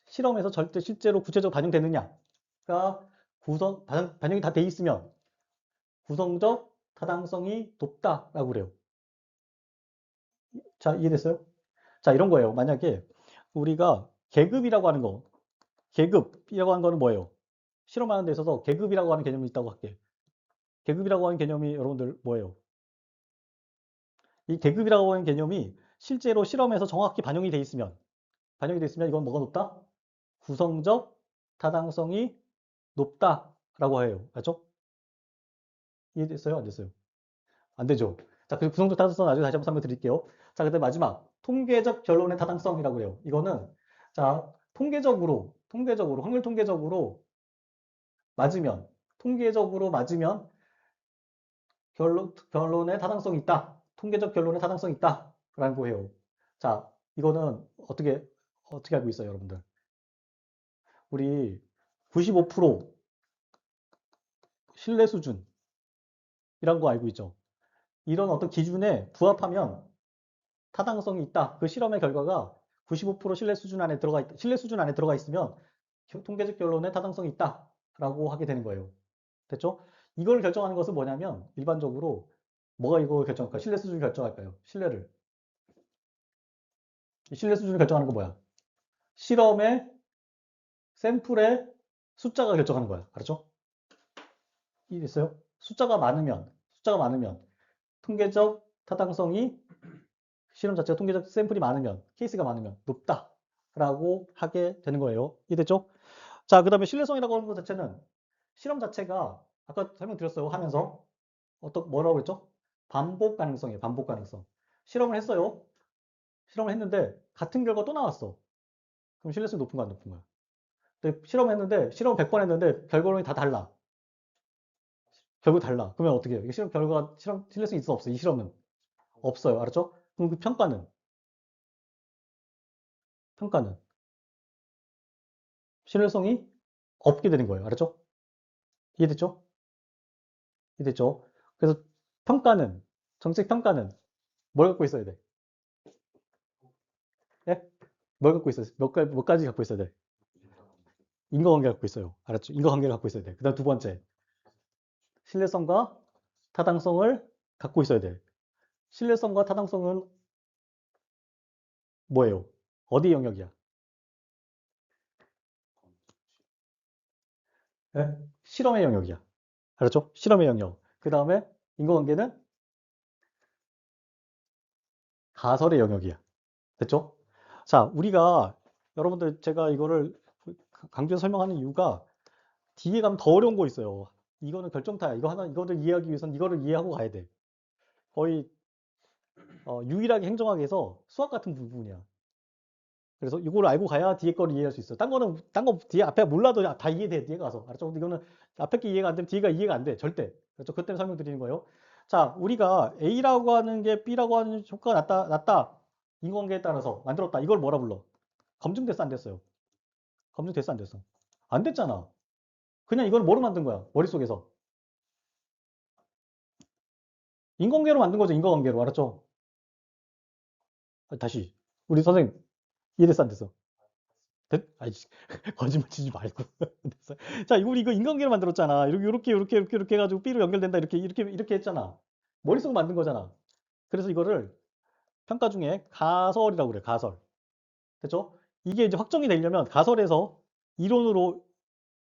실험에서 실제로 구체적으로 반영되느냐가 반영이 다 돼 있으면 구성적 타당성이 높다라고 그래요. 자, 이해됐어요? 자, 이런 거예요. 만약에 우리가 계급이라고 하는 거는 뭐예요? 실험하는 데 있어서 계급이라고 하는 개념이 있다고 할게. 계급이라고 하는 개념이 여러분들 뭐예요? 이 계급이라고 하는 개념이 실제로 실험에서 정확히 반영이 돼 있으면 이건 뭐가 높다? 구성적 타당성이 높다라고 해요. 맞죠? 이해됐어요? 안 됐어요? 안 되죠. 자, 그 구성적 타당성 나중에 다시 한번 설명드릴게요. 자, 그다음 마지막 통계적 결론의 타당성이라고 해요. 이거는 자, 확률 통계적으로 맞으면 결론의 타당성이 있다. 통계적 결론의 타당성이 있다라고 해요. 자, 이거는 어떻게 알고 있어요, 여러분들? 우리 95% 신뢰 수준이란 거 알고 있죠? 이런 어떤 기준에 부합하면 타당성이 있다. 그 실험의 결과가 95% 신뢰 수준 안에 들어가 있으면 통계적 결론에 타당성이 있다라고 하게 되는 거예요. 됐죠? 이걸 결정하는 것은 뭐냐면 일반적으로 뭐가 이거 결정할까요? 신뢰 수준을 결정할까요? 신뢰 수준을 결정하는 건 뭐야? 실험의 샘플의 숫자가 결정하는 거야. 알았죠? 이해됐어요? 숫자가 많으면 통계적 타당성이 실험 자체가 통계적 샘플이 많으면 케이스가 많으면 높다라고 하게 되는 거예요. 이해됐죠? 자, 그다음에 신뢰성이라고 하는 것 자체는 실험 자체가 아까 설명드렸어요. 하면서 뭐라고 그랬죠? 반복 가능성이에요. 반복 가능성. 실험을 했어요. 실험을 했는데 같은 결과 또 나왔어. 그럼 신뢰성이 높은 거야, 안 높은 거야? 근데 실험 100번 했는데 결과론이 다 달라. 결국 달라. 그러면 어떻게 해요? 이게 실험 결과가 신뢰성이 있어 없어? 이 실험은 없어요. 알았죠? 그럼 그 평가는 신뢰성이 없게 되는 거예요. 알았죠? 이해됐죠? 이해됐죠? 그래서 평가는 정책 평가는 뭘 갖고 있어야 돼? 예? 뭘 갖고 있어요? 몇 가지 갖고 있어야 돼? 인과관계 갖고 있어요. 알았죠? 인과관계를 갖고 있어야 돼. 그다음 두 번째, 신뢰성과 타당성을 갖고 있어야 돼. 신뢰성과 타당성은 뭐예요? 어디 영역이야? 예? 실험의 영역이야. 알았죠? 실험의 영역. 그 다음에 인과관계는 가설의 영역이야. 됐죠? 자, 우리가 여러분들 제가 이거를 강조해서 설명하는 이유가 뒤에 가면 더 어려운 거 있어요. 이거는 결정타야. 이거 하나, 이거를 이해하기 위해서는 이거를 이해하고 가야 돼. 거의 유일하게 행정학에서 수학 같은 부분이야. 그래서 이걸 알고 가야 뒤에 거를 이해할 수 있어. 딴 거 뒤에 앞에 몰라도 다 이해돼, 뒤에 가서. 알았죠? 근데 이거는 앞에 게 이해가 안 되면 뒤가 이해가 안 돼. 절대. 그렇죠? 그것 때문에 설명드리는 거예요. 자, 우리가 A라고 하는 게 B라고 하는 효과가 낮다. 인과관계에 따라서 만들었다. 이걸 뭐라 불러? 검증됐어, 안 됐어요? 검증됐어, 안 됐어? 안 됐잖아. 그냥 이걸 뭐로 만든 거야? 머릿속에서. 인과관계로 만든 거죠, 인과관계로. 알았죠? 다시. 우리 선생님, 이해됐어, 안 됐어? 아이, 거짓말 치지 말고. 됐어. 자, 이거 인간계로 만들었잖아. 이렇게 해가지고 B로 연결된다. 이렇게 했잖아. 머릿속 만든 거잖아. 그래서 이거를 평가 중에 가설이라고 그래, 가설. 됐죠? 이게 이제 확정이 되려면, 가설에서 이론으로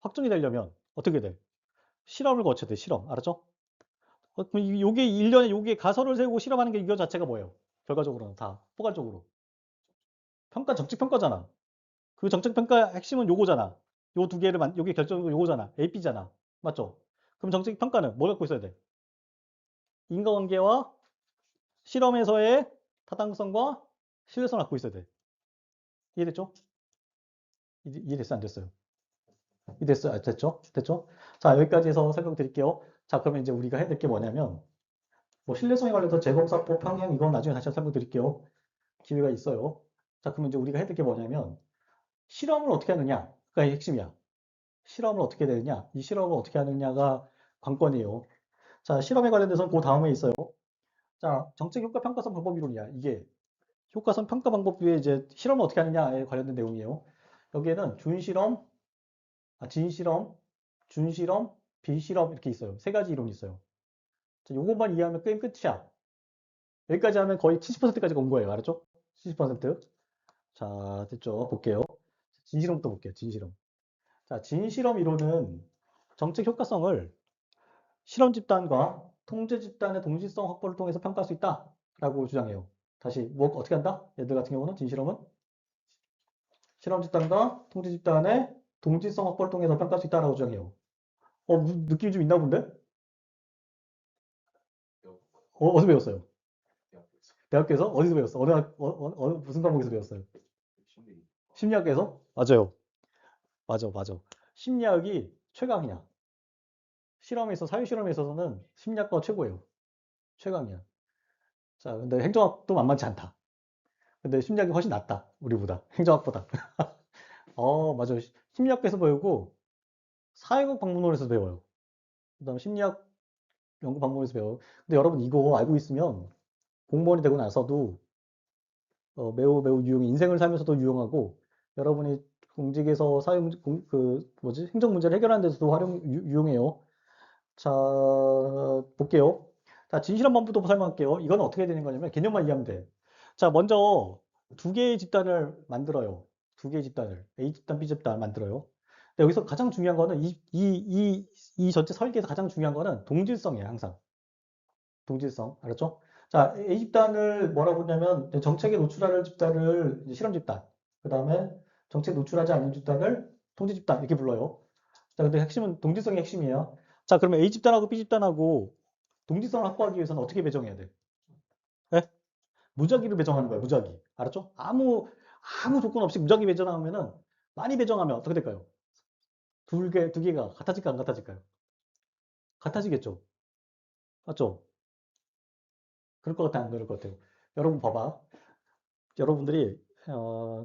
확정이 되려면 어떻게 돼? 실험을 거쳐야 돼, 실험. 알았죠? 그럼 요게 1년에 요게 가설을 세우고 실험하는 게 이거 자체가 뭐예요? 결과적으로는 다, 포괄적으로. 정책 평가잖아. 그 정책 평가 핵심은 요거잖아. 요 두 개를 요게 결정적으로 요거잖아. AP잖아. 맞죠? 그럼 정책 평가는 뭘 갖고 있어야 돼? 인과관계와 실험에서의 타당성과 신뢰성을 갖고 있어야 돼. 이해됐죠? 이해됐어? 안 됐어요? 이해됐어요? 됐죠? 됐죠? 자, 여기까지 해서 설명드릴게요. 자, 그러면 이제 우리가 해야 될 게 뭐냐면, 뭐 신뢰성에 관련해서 재검사법 평행 이건 나중에 다시 설명드릴게요. 기회가 있어요. 자, 그러면 이제 우리가 해야 될 게 뭐냐면, 실험을 어떻게 하느냐가 핵심이야. 실험을 어떻게 되느냐? 이 실험을 어떻게 하느냐가 관건이에요. 자, 실험에 관련돼서는 그 다음에 있어요. 자, 정책 효과 평가선 방법 이론이야. 이게 효과선 평가 방법 위에 이제 실험을 어떻게 하느냐에 관련된 내용이에요. 여기에는 준실험, 진실험, 준실험, 비실험 이렇게 있어요. 세 가지 이론이 있어요. 자, 요것만 이해하면 게임 끝이야. 여기까지 하면 거의 70%까지가 온 거예요. 알았죠? 70%. 자, 됐죠? 볼게요. 진실험부터 볼게요. 진실험. 자, 진실험 이론은 정책 효과성을 실험 집단과 통제 집단의 동질성 확보를 통해서 평가할 수 있다라고 주장해요. 다시 뭐 어떻게 한다? 얘들 같은 경우는 진실험은 실험 집단과 통제 집단의 동질성 확보를 통해서 평가할 수 있다라고 주장해요. 느낌이 좀 있나 본데? 어디서 배웠어요? 대학교에서? 어디서 배웠어? 무슨 과목에서 배웠어요? 심리학에서? 맞아요. 맞아. 심리학이 최강이야. 사회 실험에 있어서는 심리학과 최고예요. 최강이야. 자, 근데 행정학도 만만치 않다. 근데 심리학이 훨씬 낫다. 우리보다. 행정학보다. 맞아. 심리학에서 배우고 사회학 박물원에서 배워요. 그다음 심리학 연구 박물원에서 배워요. 근데 여러분 이거 알고 있으면 공무원이 되고 나서도 매우 유용해. 인생을 살면서도 유용하고 여러분이 공직에서 행정 문제를 해결하는 데서도 유용해요. 자, 볼게요. 자, 진실한번부터 설명할게요. 이건 어떻게 되는 거냐면 개념만 이해하면 돼. 자, 먼저 두 개의 집단을 만들어요. 두 개의 집단을. A 집단, B 집단 만들어요. 근데 여기서 가장 중요한 거는 이 전체 설계에서 가장 중요한 거는 동질성이에요, 항상. 동질성. 알았죠? 자, A 집단을 뭐라고 하냐면 정책에 노출하는 집단을 실험 집단. 그 다음에 정책에 노출하지 않는 집단을 통제 집단 이렇게 불러요. 자, 근데 핵심은 동질성이 핵심이에요. 자, 그러면 A 집단하고 B 집단하고 동질성을 확보하기 위해서는 어떻게 배정해야 돼? 네? 무작위로 배정하는 거야, 무작위. 알았죠? 아무 조건 없이 무작위 배정하면은 많이 배정하면 어떻게 될까요? 두 개가 같아질까 안 같아질까요? 같아지겠죠. 맞죠? 그럴 것 같아, 안 그럴 것 같아요? 여러분 봐봐. 여러분들이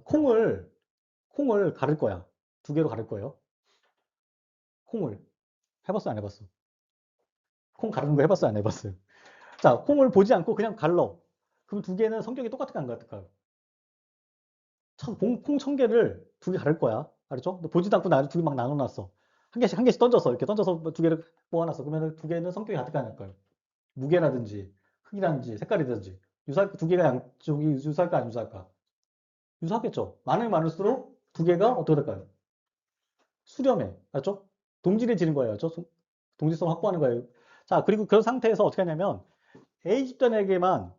콩을 가를 거야. 두 개로 가를 거예요. 콩을 해봤어, 안 해봤어? 콩 가르는 거 해봤어, 안 해봤어요? 자, 콩을 보지 않고 그냥 갈러. 그럼 두 개는 성격이 똑같을까, 안 같을까요? 참, 콩 1000개를 두 개 가를 거야. 알았죠? 너 보지도 않고 두 개 막 나눠놨어. 한 개씩 던져서, 이렇게 던져서 두 개를 모아놨어. 그러면 두 개는 성격이 같을까, 안 같을까요? 무게라든지, 크기라든지, 색깔이든지. 두 개가 양쪽이 유사할까, 안 유사할까? 유사하겠죠? 많으면 많을수록 두 개가 어떻게 될까요? 수렴해. 알죠? 동질해지는 거예요. 알죠? 동질성 확보하는 거예요. 자, 그리고 그런 상태에서 어떻게 하냐면, A 집단에게만,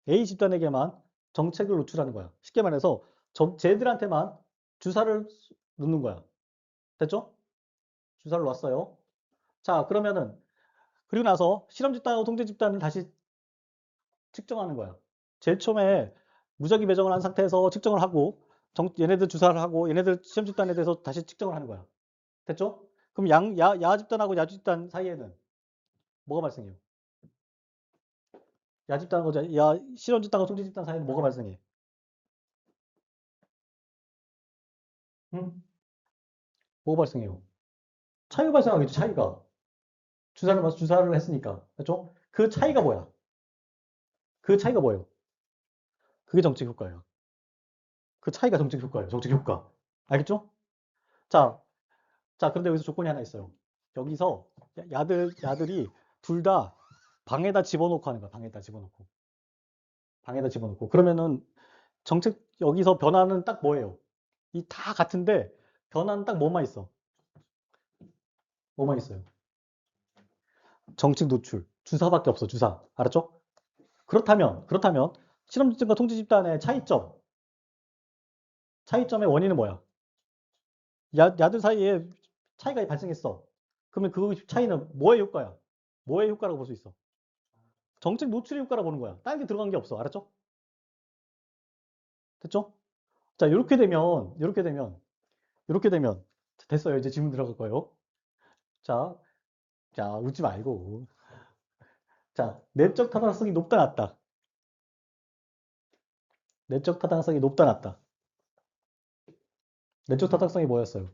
A 집단에게만 정책을 노출하는 거야. 쉽게 말해서, 쟤들한테만 주사를 놓는 거야. 됐죠? 주사를 놨어요. 자, 그러면은, 그리고 나서 실험 집단하고 통제 집단을 다시 측정하는 거야. 제일 처음에 무작위 배정을 한 상태에서 측정을 하고, 얘네들 주사를 하고, 얘네들 실험 집단에 대해서 다시 측정을 하는 거야. 됐죠? 그럼 야 집단하고 야주 집단 사이에는 뭐가 발생해요? 야 집단하고 실험 집단과 통제 집단 사이에는 뭐가 발생해? 응? 뭐가 발생해요? 차이가 발생하겠죠, 차이가. 주사를 했으니까. 그렇죠? 그 차이가 뭐야? 그 차이가 뭐예요? 그게 정책 효과예요. 그 차이가 정책 효과예요. 정책 효과. 알겠죠? 자, 그런데 여기서 조건이 하나 있어요. 여기서 야들이 둘 다 방에다 집어넣고 하는 거야. 방에다 집어넣고. 방에다 집어넣고. 그러면은 여기서 변화는 딱 뭐예요? 이 다 같은데 변화는 딱 뭐만 있어? 뭐만 있어요? 정책 노출. 주사밖에 없어. 주사. 알았죠? 그렇다면 실험 집단과 통제 집단의 차이점의 원인은 뭐야? 야들 사이에 차이가 발생했어. 그러면 그 차이는 뭐의 효과야? 뭐의 효과라고 볼 수 있어? 정책 노출의 효과라고 보는 거야. 다른 게 들어간 게 없어. 알았죠? 됐죠? 자, 이렇게 되면 됐어요. 이제 질문 들어갈 거예요. 자, 웃지 말고. 자, 내적 타당성이 높다, 낮다. 내적 타당성이 높다, 낮다. 내적 타당성이 뭐였어요?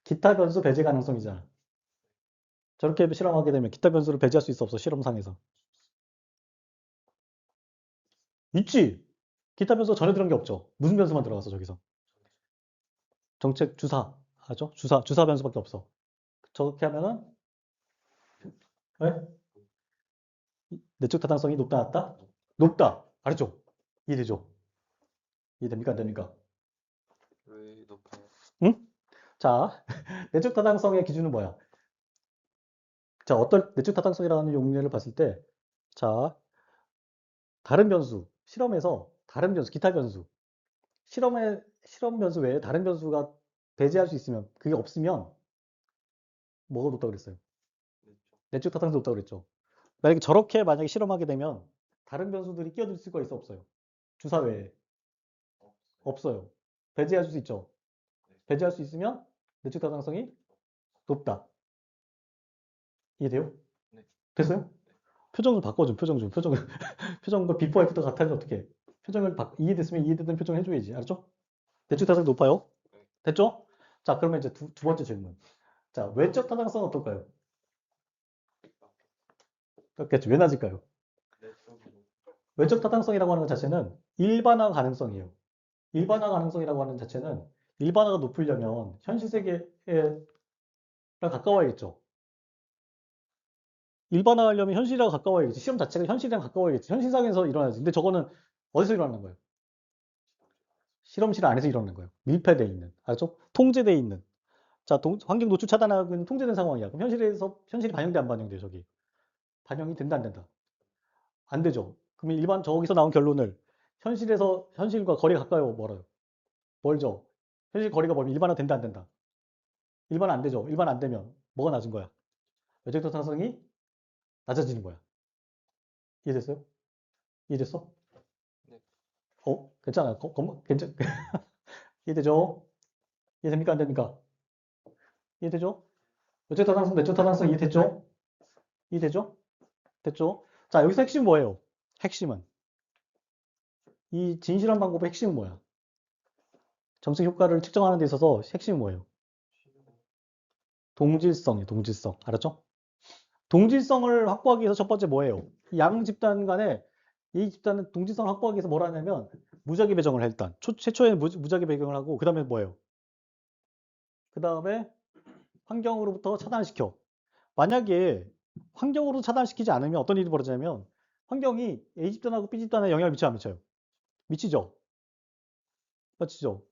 기타 변수 배제 가능성이잖아. 저렇게 실험하게 되면 기타 변수를 배제할 수 있어, 없어? 실험상에서. 있지. 기타 변수 전혀 들어간 게 없죠. 무슨 변수만 들어갔어, 저기서? 정책 주사 하죠? 주사 변수밖에 없어. 저렇게 하면은 왜? 내적 타당성이 높다, 낮다? 높다. 알았죠? 이해되죠? 이해됩니까? 안 됩니까? 왜 높아요? 응? 자, 내적 타당성의 기준은 뭐야? 자, 어떤 내적 타당성이라는 용례를 봤을 때, 자, 다른 변수, 실험에서 다른 변수, 기타 변수, 실험 변수 외에 다른 변수가 배제할 수 있으면, 그게 없으면 뭐가 높다고 그랬어요? 내적 타당성이 높다고 그랬죠. 만약에 실험하게 되면 다른 변수들이 끼어들 수가 있어, 없어요? 주사 외에 없어요. 배제할 수 있죠. 배제할 수 있으면 내적 타당성이 높다. 이해돼요? 네. 됐어요? 표정 좀 바꿔줘. 표정 좀. 표정과 비포 애프터 같아면 어떻게? 이해됐으면 이해됐던 표정 해줘야지. 알았죠? 내적 타당성 높아요. 네. 됐죠? 자, 그러면 이제 두 번째 질문. 자, 외적 타당성은 어떨까요? 그렇겠죠. 왜 낮을까요? 내 쪽으로. 외적 타당성이라고 하는 것 자체는 일반화 가능성이에요. 일반화 가능성이라고 하는 자체는 일반화가 높으려면 현실 세계에 가까워야겠죠. 일반화하려면 현실이랑 가까워야겠지. 시험 자체가 현실이랑 가까워야겠지. 현실상에서 일어나지. 근데 저거는 어디서 일어나는 거예요? 실험실 안에서 일어나는 거예요. 밀폐되어 있는. 알죠? 통제되어 있는. 자, 환경 노출 차단하고 있는 통제된 상황이야. 그럼 현실이 반영돼, 안 반영돼, 저기? 반영이 된다, 안 된다? 안 되죠. 그러면 저기서 나온 결론을 현실과 거리가 가까워, 멀어요? 멀죠. 현실 거리가 멀면 일반화 된다, 안 된다? 일반화 안 되죠. 일반화 안 되면 뭐가 낮은 거야? 외적도 상성이 낮아지는 거야. 이해됐어요? 이해됐어? 네. 괜찮아요. 이해되죠? 이해됩니까? 안 됩니까? 이해되죠? 외적 타당성, 내적 타당성 이해됐죠? 이해되죠? 됐죠? 자, 여기서 핵심은 뭐예요? 핵심은 이 진실한 방법의 핵심은 뭐야? 정책 효과를 측정하는 데 있어서 핵심은 뭐예요? 동질성이에요. 동질성. 알았죠? 동질성을 확보하기 위해서 첫 번째 뭐예요? 양 집단 간에 이 집단은 동질성을 확보하기 위해서 뭘 하냐면 무작위 배정을 해 일단. 최초에 무작위 배경을 하고 그 다음에 뭐예요? 그 다음에 환경으로부터 차단시켜. 만약에 환경으로 차단시키지 않으면 어떤 일이 벌어지냐면 환경이 A 집단하고 B 집단에 영향을 미쳐요, 안 미쳐요? 미치죠? 미치죠?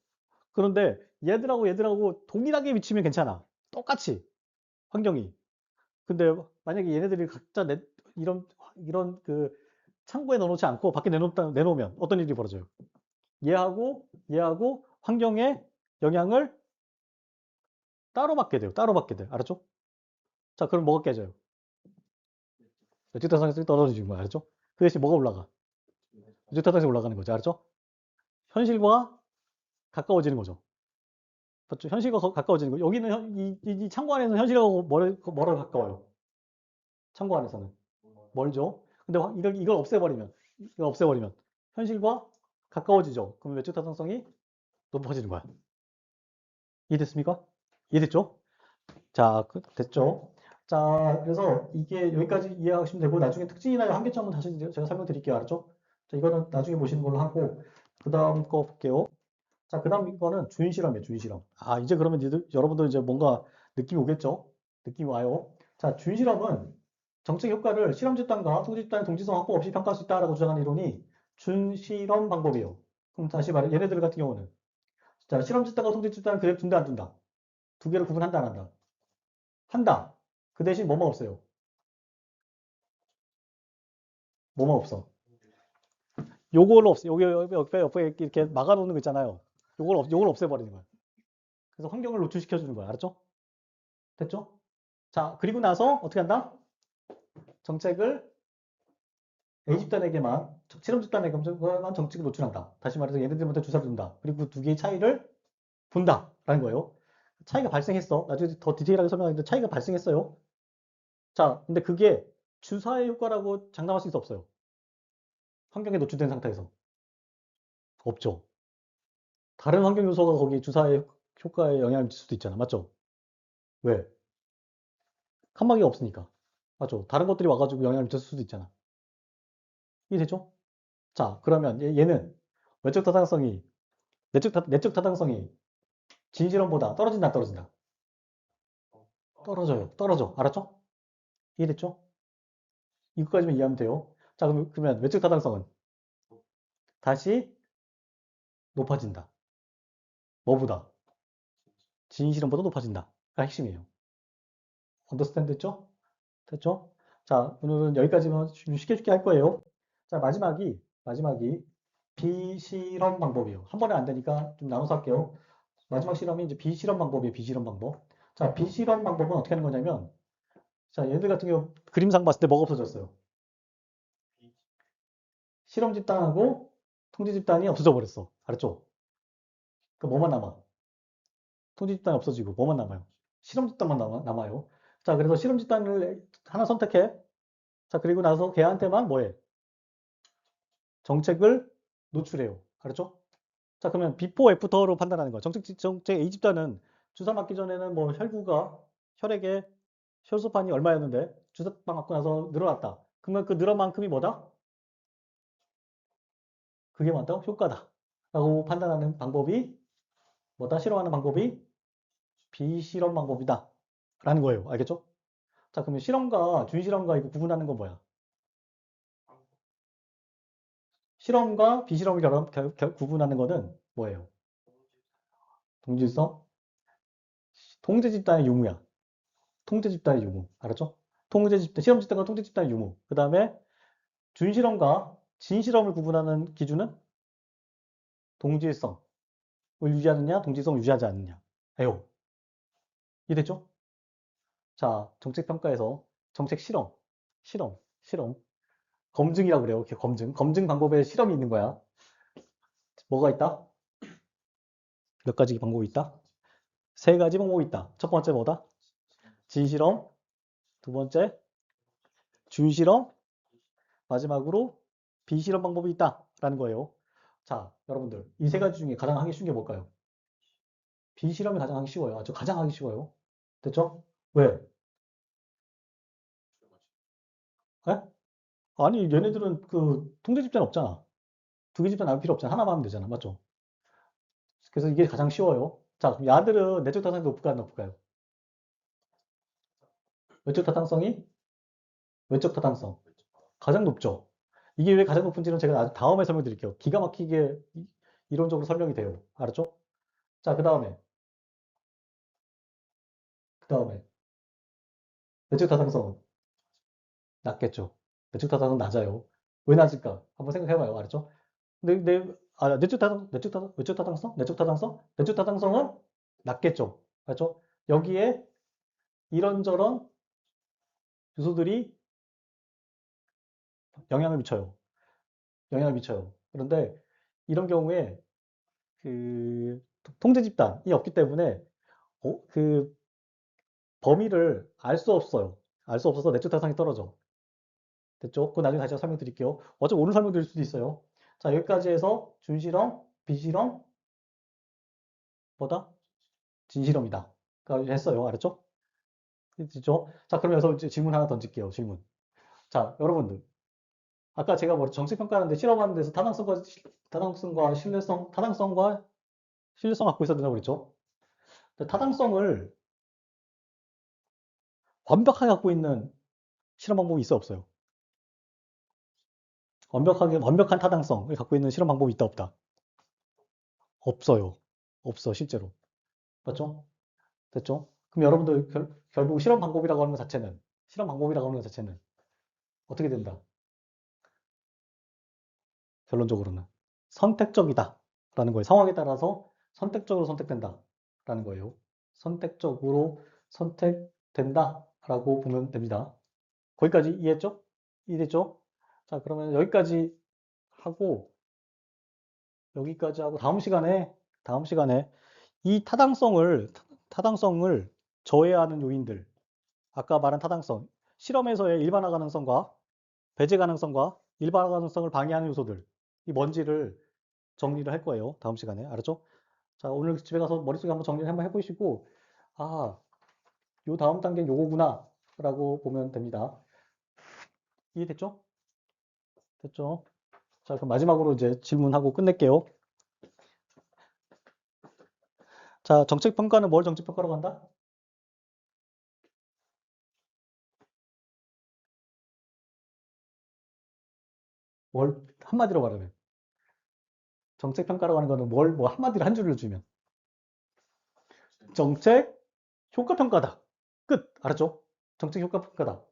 그런데 얘들하고 동일하게 미치면 괜찮아. 똑같이 환경이. 근데 만약에 얘네들이 각자 이런 그 창고에 넣어놓지 않고 밖에 내놓으면 어떤 일이 벌어져요? 얘하고 환경에 영향을 따로 받게 돼요. 따로 받게 돼요. 알았죠? 자, 그럼 뭐가 깨져요? 뒷타상에서 떨어지는 거야. 알았죠? 그 대신 뭐가 올라가? 뒷타상에서 올라가는 거죠. 알았죠? 현실과 가까워지는 거죠. 맞죠? 현실과 가까워지는 거. 여기는 이 창고 안에서는 현실하고 뭐를 가까워요? 창고 안에서는. 멀죠? 근데 이걸 없애버리면 현실과 가까워지죠. 그럼 외적 타당성이 높아지는 거야. 이해됐습니까? 이해됐죠? 자, 됐죠? 자, 그래서 이게 여기까지 이해하시면 되고 나중에 특징이나 한계점은 다시 제가 설명드릴게요. 알았죠? 자, 이거는 나중에 보시는 걸로 하고 그 다음 거 볼게요. 자, 그 다음 이거는 준실험이에요. 준실험. 아, 이제 그러면 여러분들 이제 뭔가 느낌이 오겠죠? 느낌이 와요. 자, 준실험은 정책 효과를 실험 집단과 소수 집단의 동지성 확보 없이 평가할 수 있다라고 주장하는 이론이 준실험 방법이에요. 그럼 다시 말해 얘네들 같은 경우는 자, 실험 집단과 소수 집단은 그래 둔다 안 둔다? 두 개를 구분한다 안 한다? 한다. 그 대신 뭐만 없어요? 뭐만 없어? 요걸 없어. 여기 옆에 이렇게 막아놓는 거 있잖아요. 요걸 없애버리는 거야. 그래서 환경을 노출시켜주는 거야. 알았죠? 됐죠? 자, 그리고 나서 어떻게 한다? 정책을 A 집단에게만, 실험 집단에게만 정책을 노출한다. 다시 말해서 얘네들한테 주사를 둔다. 그리고 그 두 개의 차이를 본다. 라는 거예요. 차이가 발생했어. 나중에 더 디테일하게 설명하는데 차이가 발생했어요. 자, 근데 그게 주사의 효과라고 장담할 수 없어요. 환경에 노출된 상태에서. 없죠. 다른 환경 요소가 거기 주사의 효과에 영향을 미칠 수도 있잖아. 맞죠? 왜? 칸막이가 없으니까. 맞죠? 다른 것들이 와가지고 영향을 미쳤을 수도 있잖아. 이해되죠? 자, 그러면 얘는 외적 타당성이, 내적 타당성이 진실험보다 떨어진다, 안 떨어진다? 떨어져요. 떨어져. 알았죠? 이해됐죠? 이거까지만 이해하면 돼요. 자, 그러면 외적 타당성은 다시 높아진다. 뭐보다? 진실험보다 높아진다. 가 핵심이에요. 언더스탠드 됐죠? 됐죠? 자, 오늘은 여기까지만 좀 쉽게 할 거예요. 자, 마지막이 비실험 방법이에요. 한 번에 안 되니까 좀 나눠서 할게요. 마지막 실험이 이제 비실험 방법이에요. 비실험 방법. 자, 비실험 방법은 어떻게 하는 거냐면, 자, 얘들 같은 경우 그림상 봤을 때 뭐가 없어졌어요? 실험 집단하고 통제 집단이 없어져 버렸어. 알았죠? 그 뭐만 남아? 통제 집단이 없어지고 뭐만 남아요? 실험 집단만 남아요. 자, 그래서 실험 집단을 하나 선택해. 자, 그리고 나서 걔한테만 뭐해? 정책을 노출해요. 알았죠? 자, 그러면 before, after로 판단하는 거야. 정책 A 집단은 주사 맞기 전에는 뭐 혈액에 혈소판이 얼마였는데 주사 맞고 나서 늘어났다. 그러면 그 늘어난 만큼이 뭐다? 그게 맞다? 효과다. 라고 판단하는 방법이 뭐다? 실험하는 방법이 비실험 방법이다. 라는 거예요. 알겠죠? 자, 그러면 실험과 준실험과 이거 구분하는 건 뭐야? 실험과 비실험을 구분하는 거는 뭐예요? 동질성? 통제 집단의 유무야. 통제 집단의 유무. 알았죠? 실험 집단과 통제 집단의 유무. 그 다음에 준실험과 진실험을 구분하는 기준은 동질성을 유지하느냐, 동질성을 유지하지 않느냐. 에요. 이해됐죠? 자, 정책평가에서 실험. 검증이라고 그래요. 이렇게 검증. 검증 방법에 실험이 있는 거야. 뭐가 있다? 몇 가지 방법이 있다? 세 가지 방법이 있다. 첫 번째 뭐다? 진실험. 두 번째, 준실험, 마지막으로 비실험 방법이 있다라는 거예요. 자, 여러분들 이 세 가지 중에 가장 하기 쉬운 게 뭘까요? 비실험이 가장 하기 쉬워요. 아주 가장 하기 쉬워요. 됐죠? 왜? 에? 아니 얘네들은 그 통제 집단 없잖아. 두 개 집단 나올 필요 없잖아. 하나만 하면 되잖아. 맞죠? 그래서 이게 가장 쉬워요. 자, 그럼 야들은 내적 타당성이 높을까요? 높을까요? 외적 타당성이? 외적 타당성. 가장 높죠. 이게 왜 가장 높은지는 제가 다음에 설명드릴게요. 기가 막히게 이론적으로 설명이 돼요. 알았죠? 자, 그 다음에 내적 타당성은 낮겠죠. 내적 타당성은 낮아요. 왜 낮을까? 한번 생각해봐요. 알았죠? 외적 타당성? 내적 타당성? 내적 타당성은 낮겠죠. 알았죠? 여기에 이런저런 요소들이 영향을 미쳐요. 영향을 미쳐요. 그런데 이런 경우에 그 통제 집단이 없기 때문에 그 범위를 알 수 없어요. 알 수 없어서 내적 타당성이 떨어져. 됐죠? 그거 나중에 다시 설명드릴게요. 어차피 오늘 설명드릴 수도 있어요. 자, 여기까지 해서 준실험, 비실험, 뭐다? 진실험이다. 까지 했어요. 알았죠? 됐죠? 자, 그럼 여기서 이제 질문 하나 던질게요. 질문. 자, 여러분들. 아까 제가 뭐 정책평가하는데 실험하는 데서 타당성과 신뢰성 갖고 있어야 된다고 그랬죠? 타당성을 완벽하게 갖고 있는 실험 방법이 있어 없어요? 완벽한 타당성을 갖고 있는 실험 방법이 있다 없다? 없어요. 없어 실제로. 맞죠? 됐죠? 그럼 여러분들 결국 실험 방법이라고 하는 것 자체는 어떻게 된다? 결론적으로는 선택적이다라는 거예요. 상황에 따라서 선택적으로 선택된다라는 거예요. 선택적으로 선택된다라고 보면 됩니다. 거기까지 이해했죠? 이해됐죠? 자, 그러면 하고 여기까지 하고 다음 시간에 이 타당성을 저해하는 요인들, 아까 말한 타당성, 실험에서의 일반화 가능성과 배제 가능성과 일반화 가능성을 방해하는 요소들, 이 뭔지를 정리를 할 거예요. 다음 시간에. 알았죠? 자, 오늘 집에 가서 머릿속에 한번 정리를 한번 해보시고, 아, 요 다음 단계는 요거구나, 라고 보면 됩니다. 이해됐죠? 됐죠? 자, 그럼 마지막으로 이제 질문하고 끝낼게요. 자, 정책평가는 뭘 정책평가로 한다? 한마디로 말하면. 정책평가라고 하는 거는 뭐 한마디로 한 줄을 주면. 정책 효과평가다. 끝. 알았죠? 정책 효과평가다.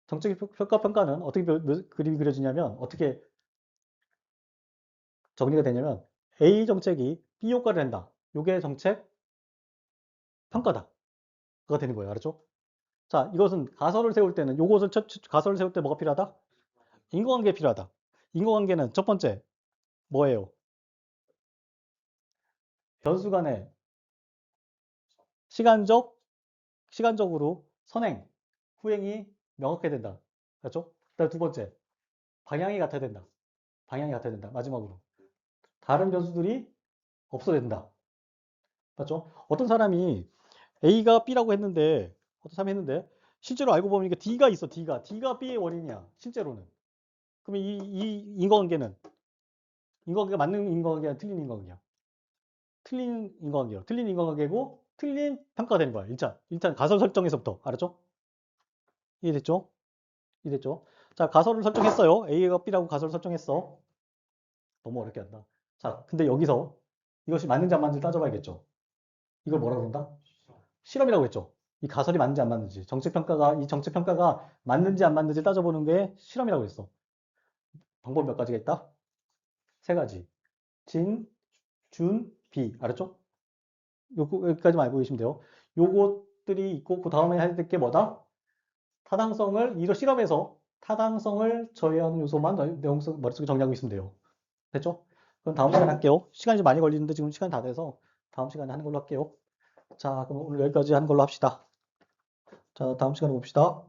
정책 효과평가는 어떻게 그림이 그려지냐면, 어떻게 정리가 되냐면, A 정책이 B 효과를 낸다. 요게 정책 평가다. 가 되는 거예요. 알았죠? 자, 이것은 가설을 세울 때는, 가설을 세울 때 뭐가 필요하다? 인과관계 필요하다. 인과관계는 첫 번째, 뭐예요? 변수 간의 시간적으로 선행, 후행이 명확해야 된다. 그렇죠? 그다음 두 번째, 방향이 같아야 된다. 방향이 같아야 된다. 마지막으로. 다른 변수들이 없어야 된다. 맞죠? 어떤 사람이 했는데, 실제로 알고 보면 이게 D가 있어, D가. D가 B의 원인이야. 실제로는. 그러면 이 인과관계가 맞는 인과관계야, 틀린 인과관계야? 틀린 인과관계요. 틀린 인과관계고, 틀린 평가가 되는 거야. 일단 가설 설정에서부터. 알았죠? 이해됐죠? 이해됐죠? 자, 가설을 설정했어요. A가 B라고 가설을 설정했어. 너무 어렵게 한다. 자, 근데 여기서 이것이 맞는지 안 맞는지 따져봐야겠죠. 이걸 뭐라 그런다? 실험이라고 했죠. 이 가설이 맞는지 안 맞는지. 이 정책평가가 맞는지 안 맞는지 따져보는 게 실험이라고 했어. 방법 몇 가지가 있다? 세 가지. 진, 준, 비. 알았죠? 여기까지만 알고 계시면 돼요. 요것들이 있고, 그 다음에 해야 될 게 뭐다? 이런 실험에서 타당성을 저해하는 요소만 머릿속에 정리하고 있으면 돼요. 됐죠? 그럼 다음 시간에 할게요. 시간이 좀 많이 걸리는데 지금 시간이 다 돼서 다음 시간에 하는 걸로 할게요. 자, 그럼 오늘 여기까지 하는 걸로 합시다. 자, 다음 시간에 봅시다.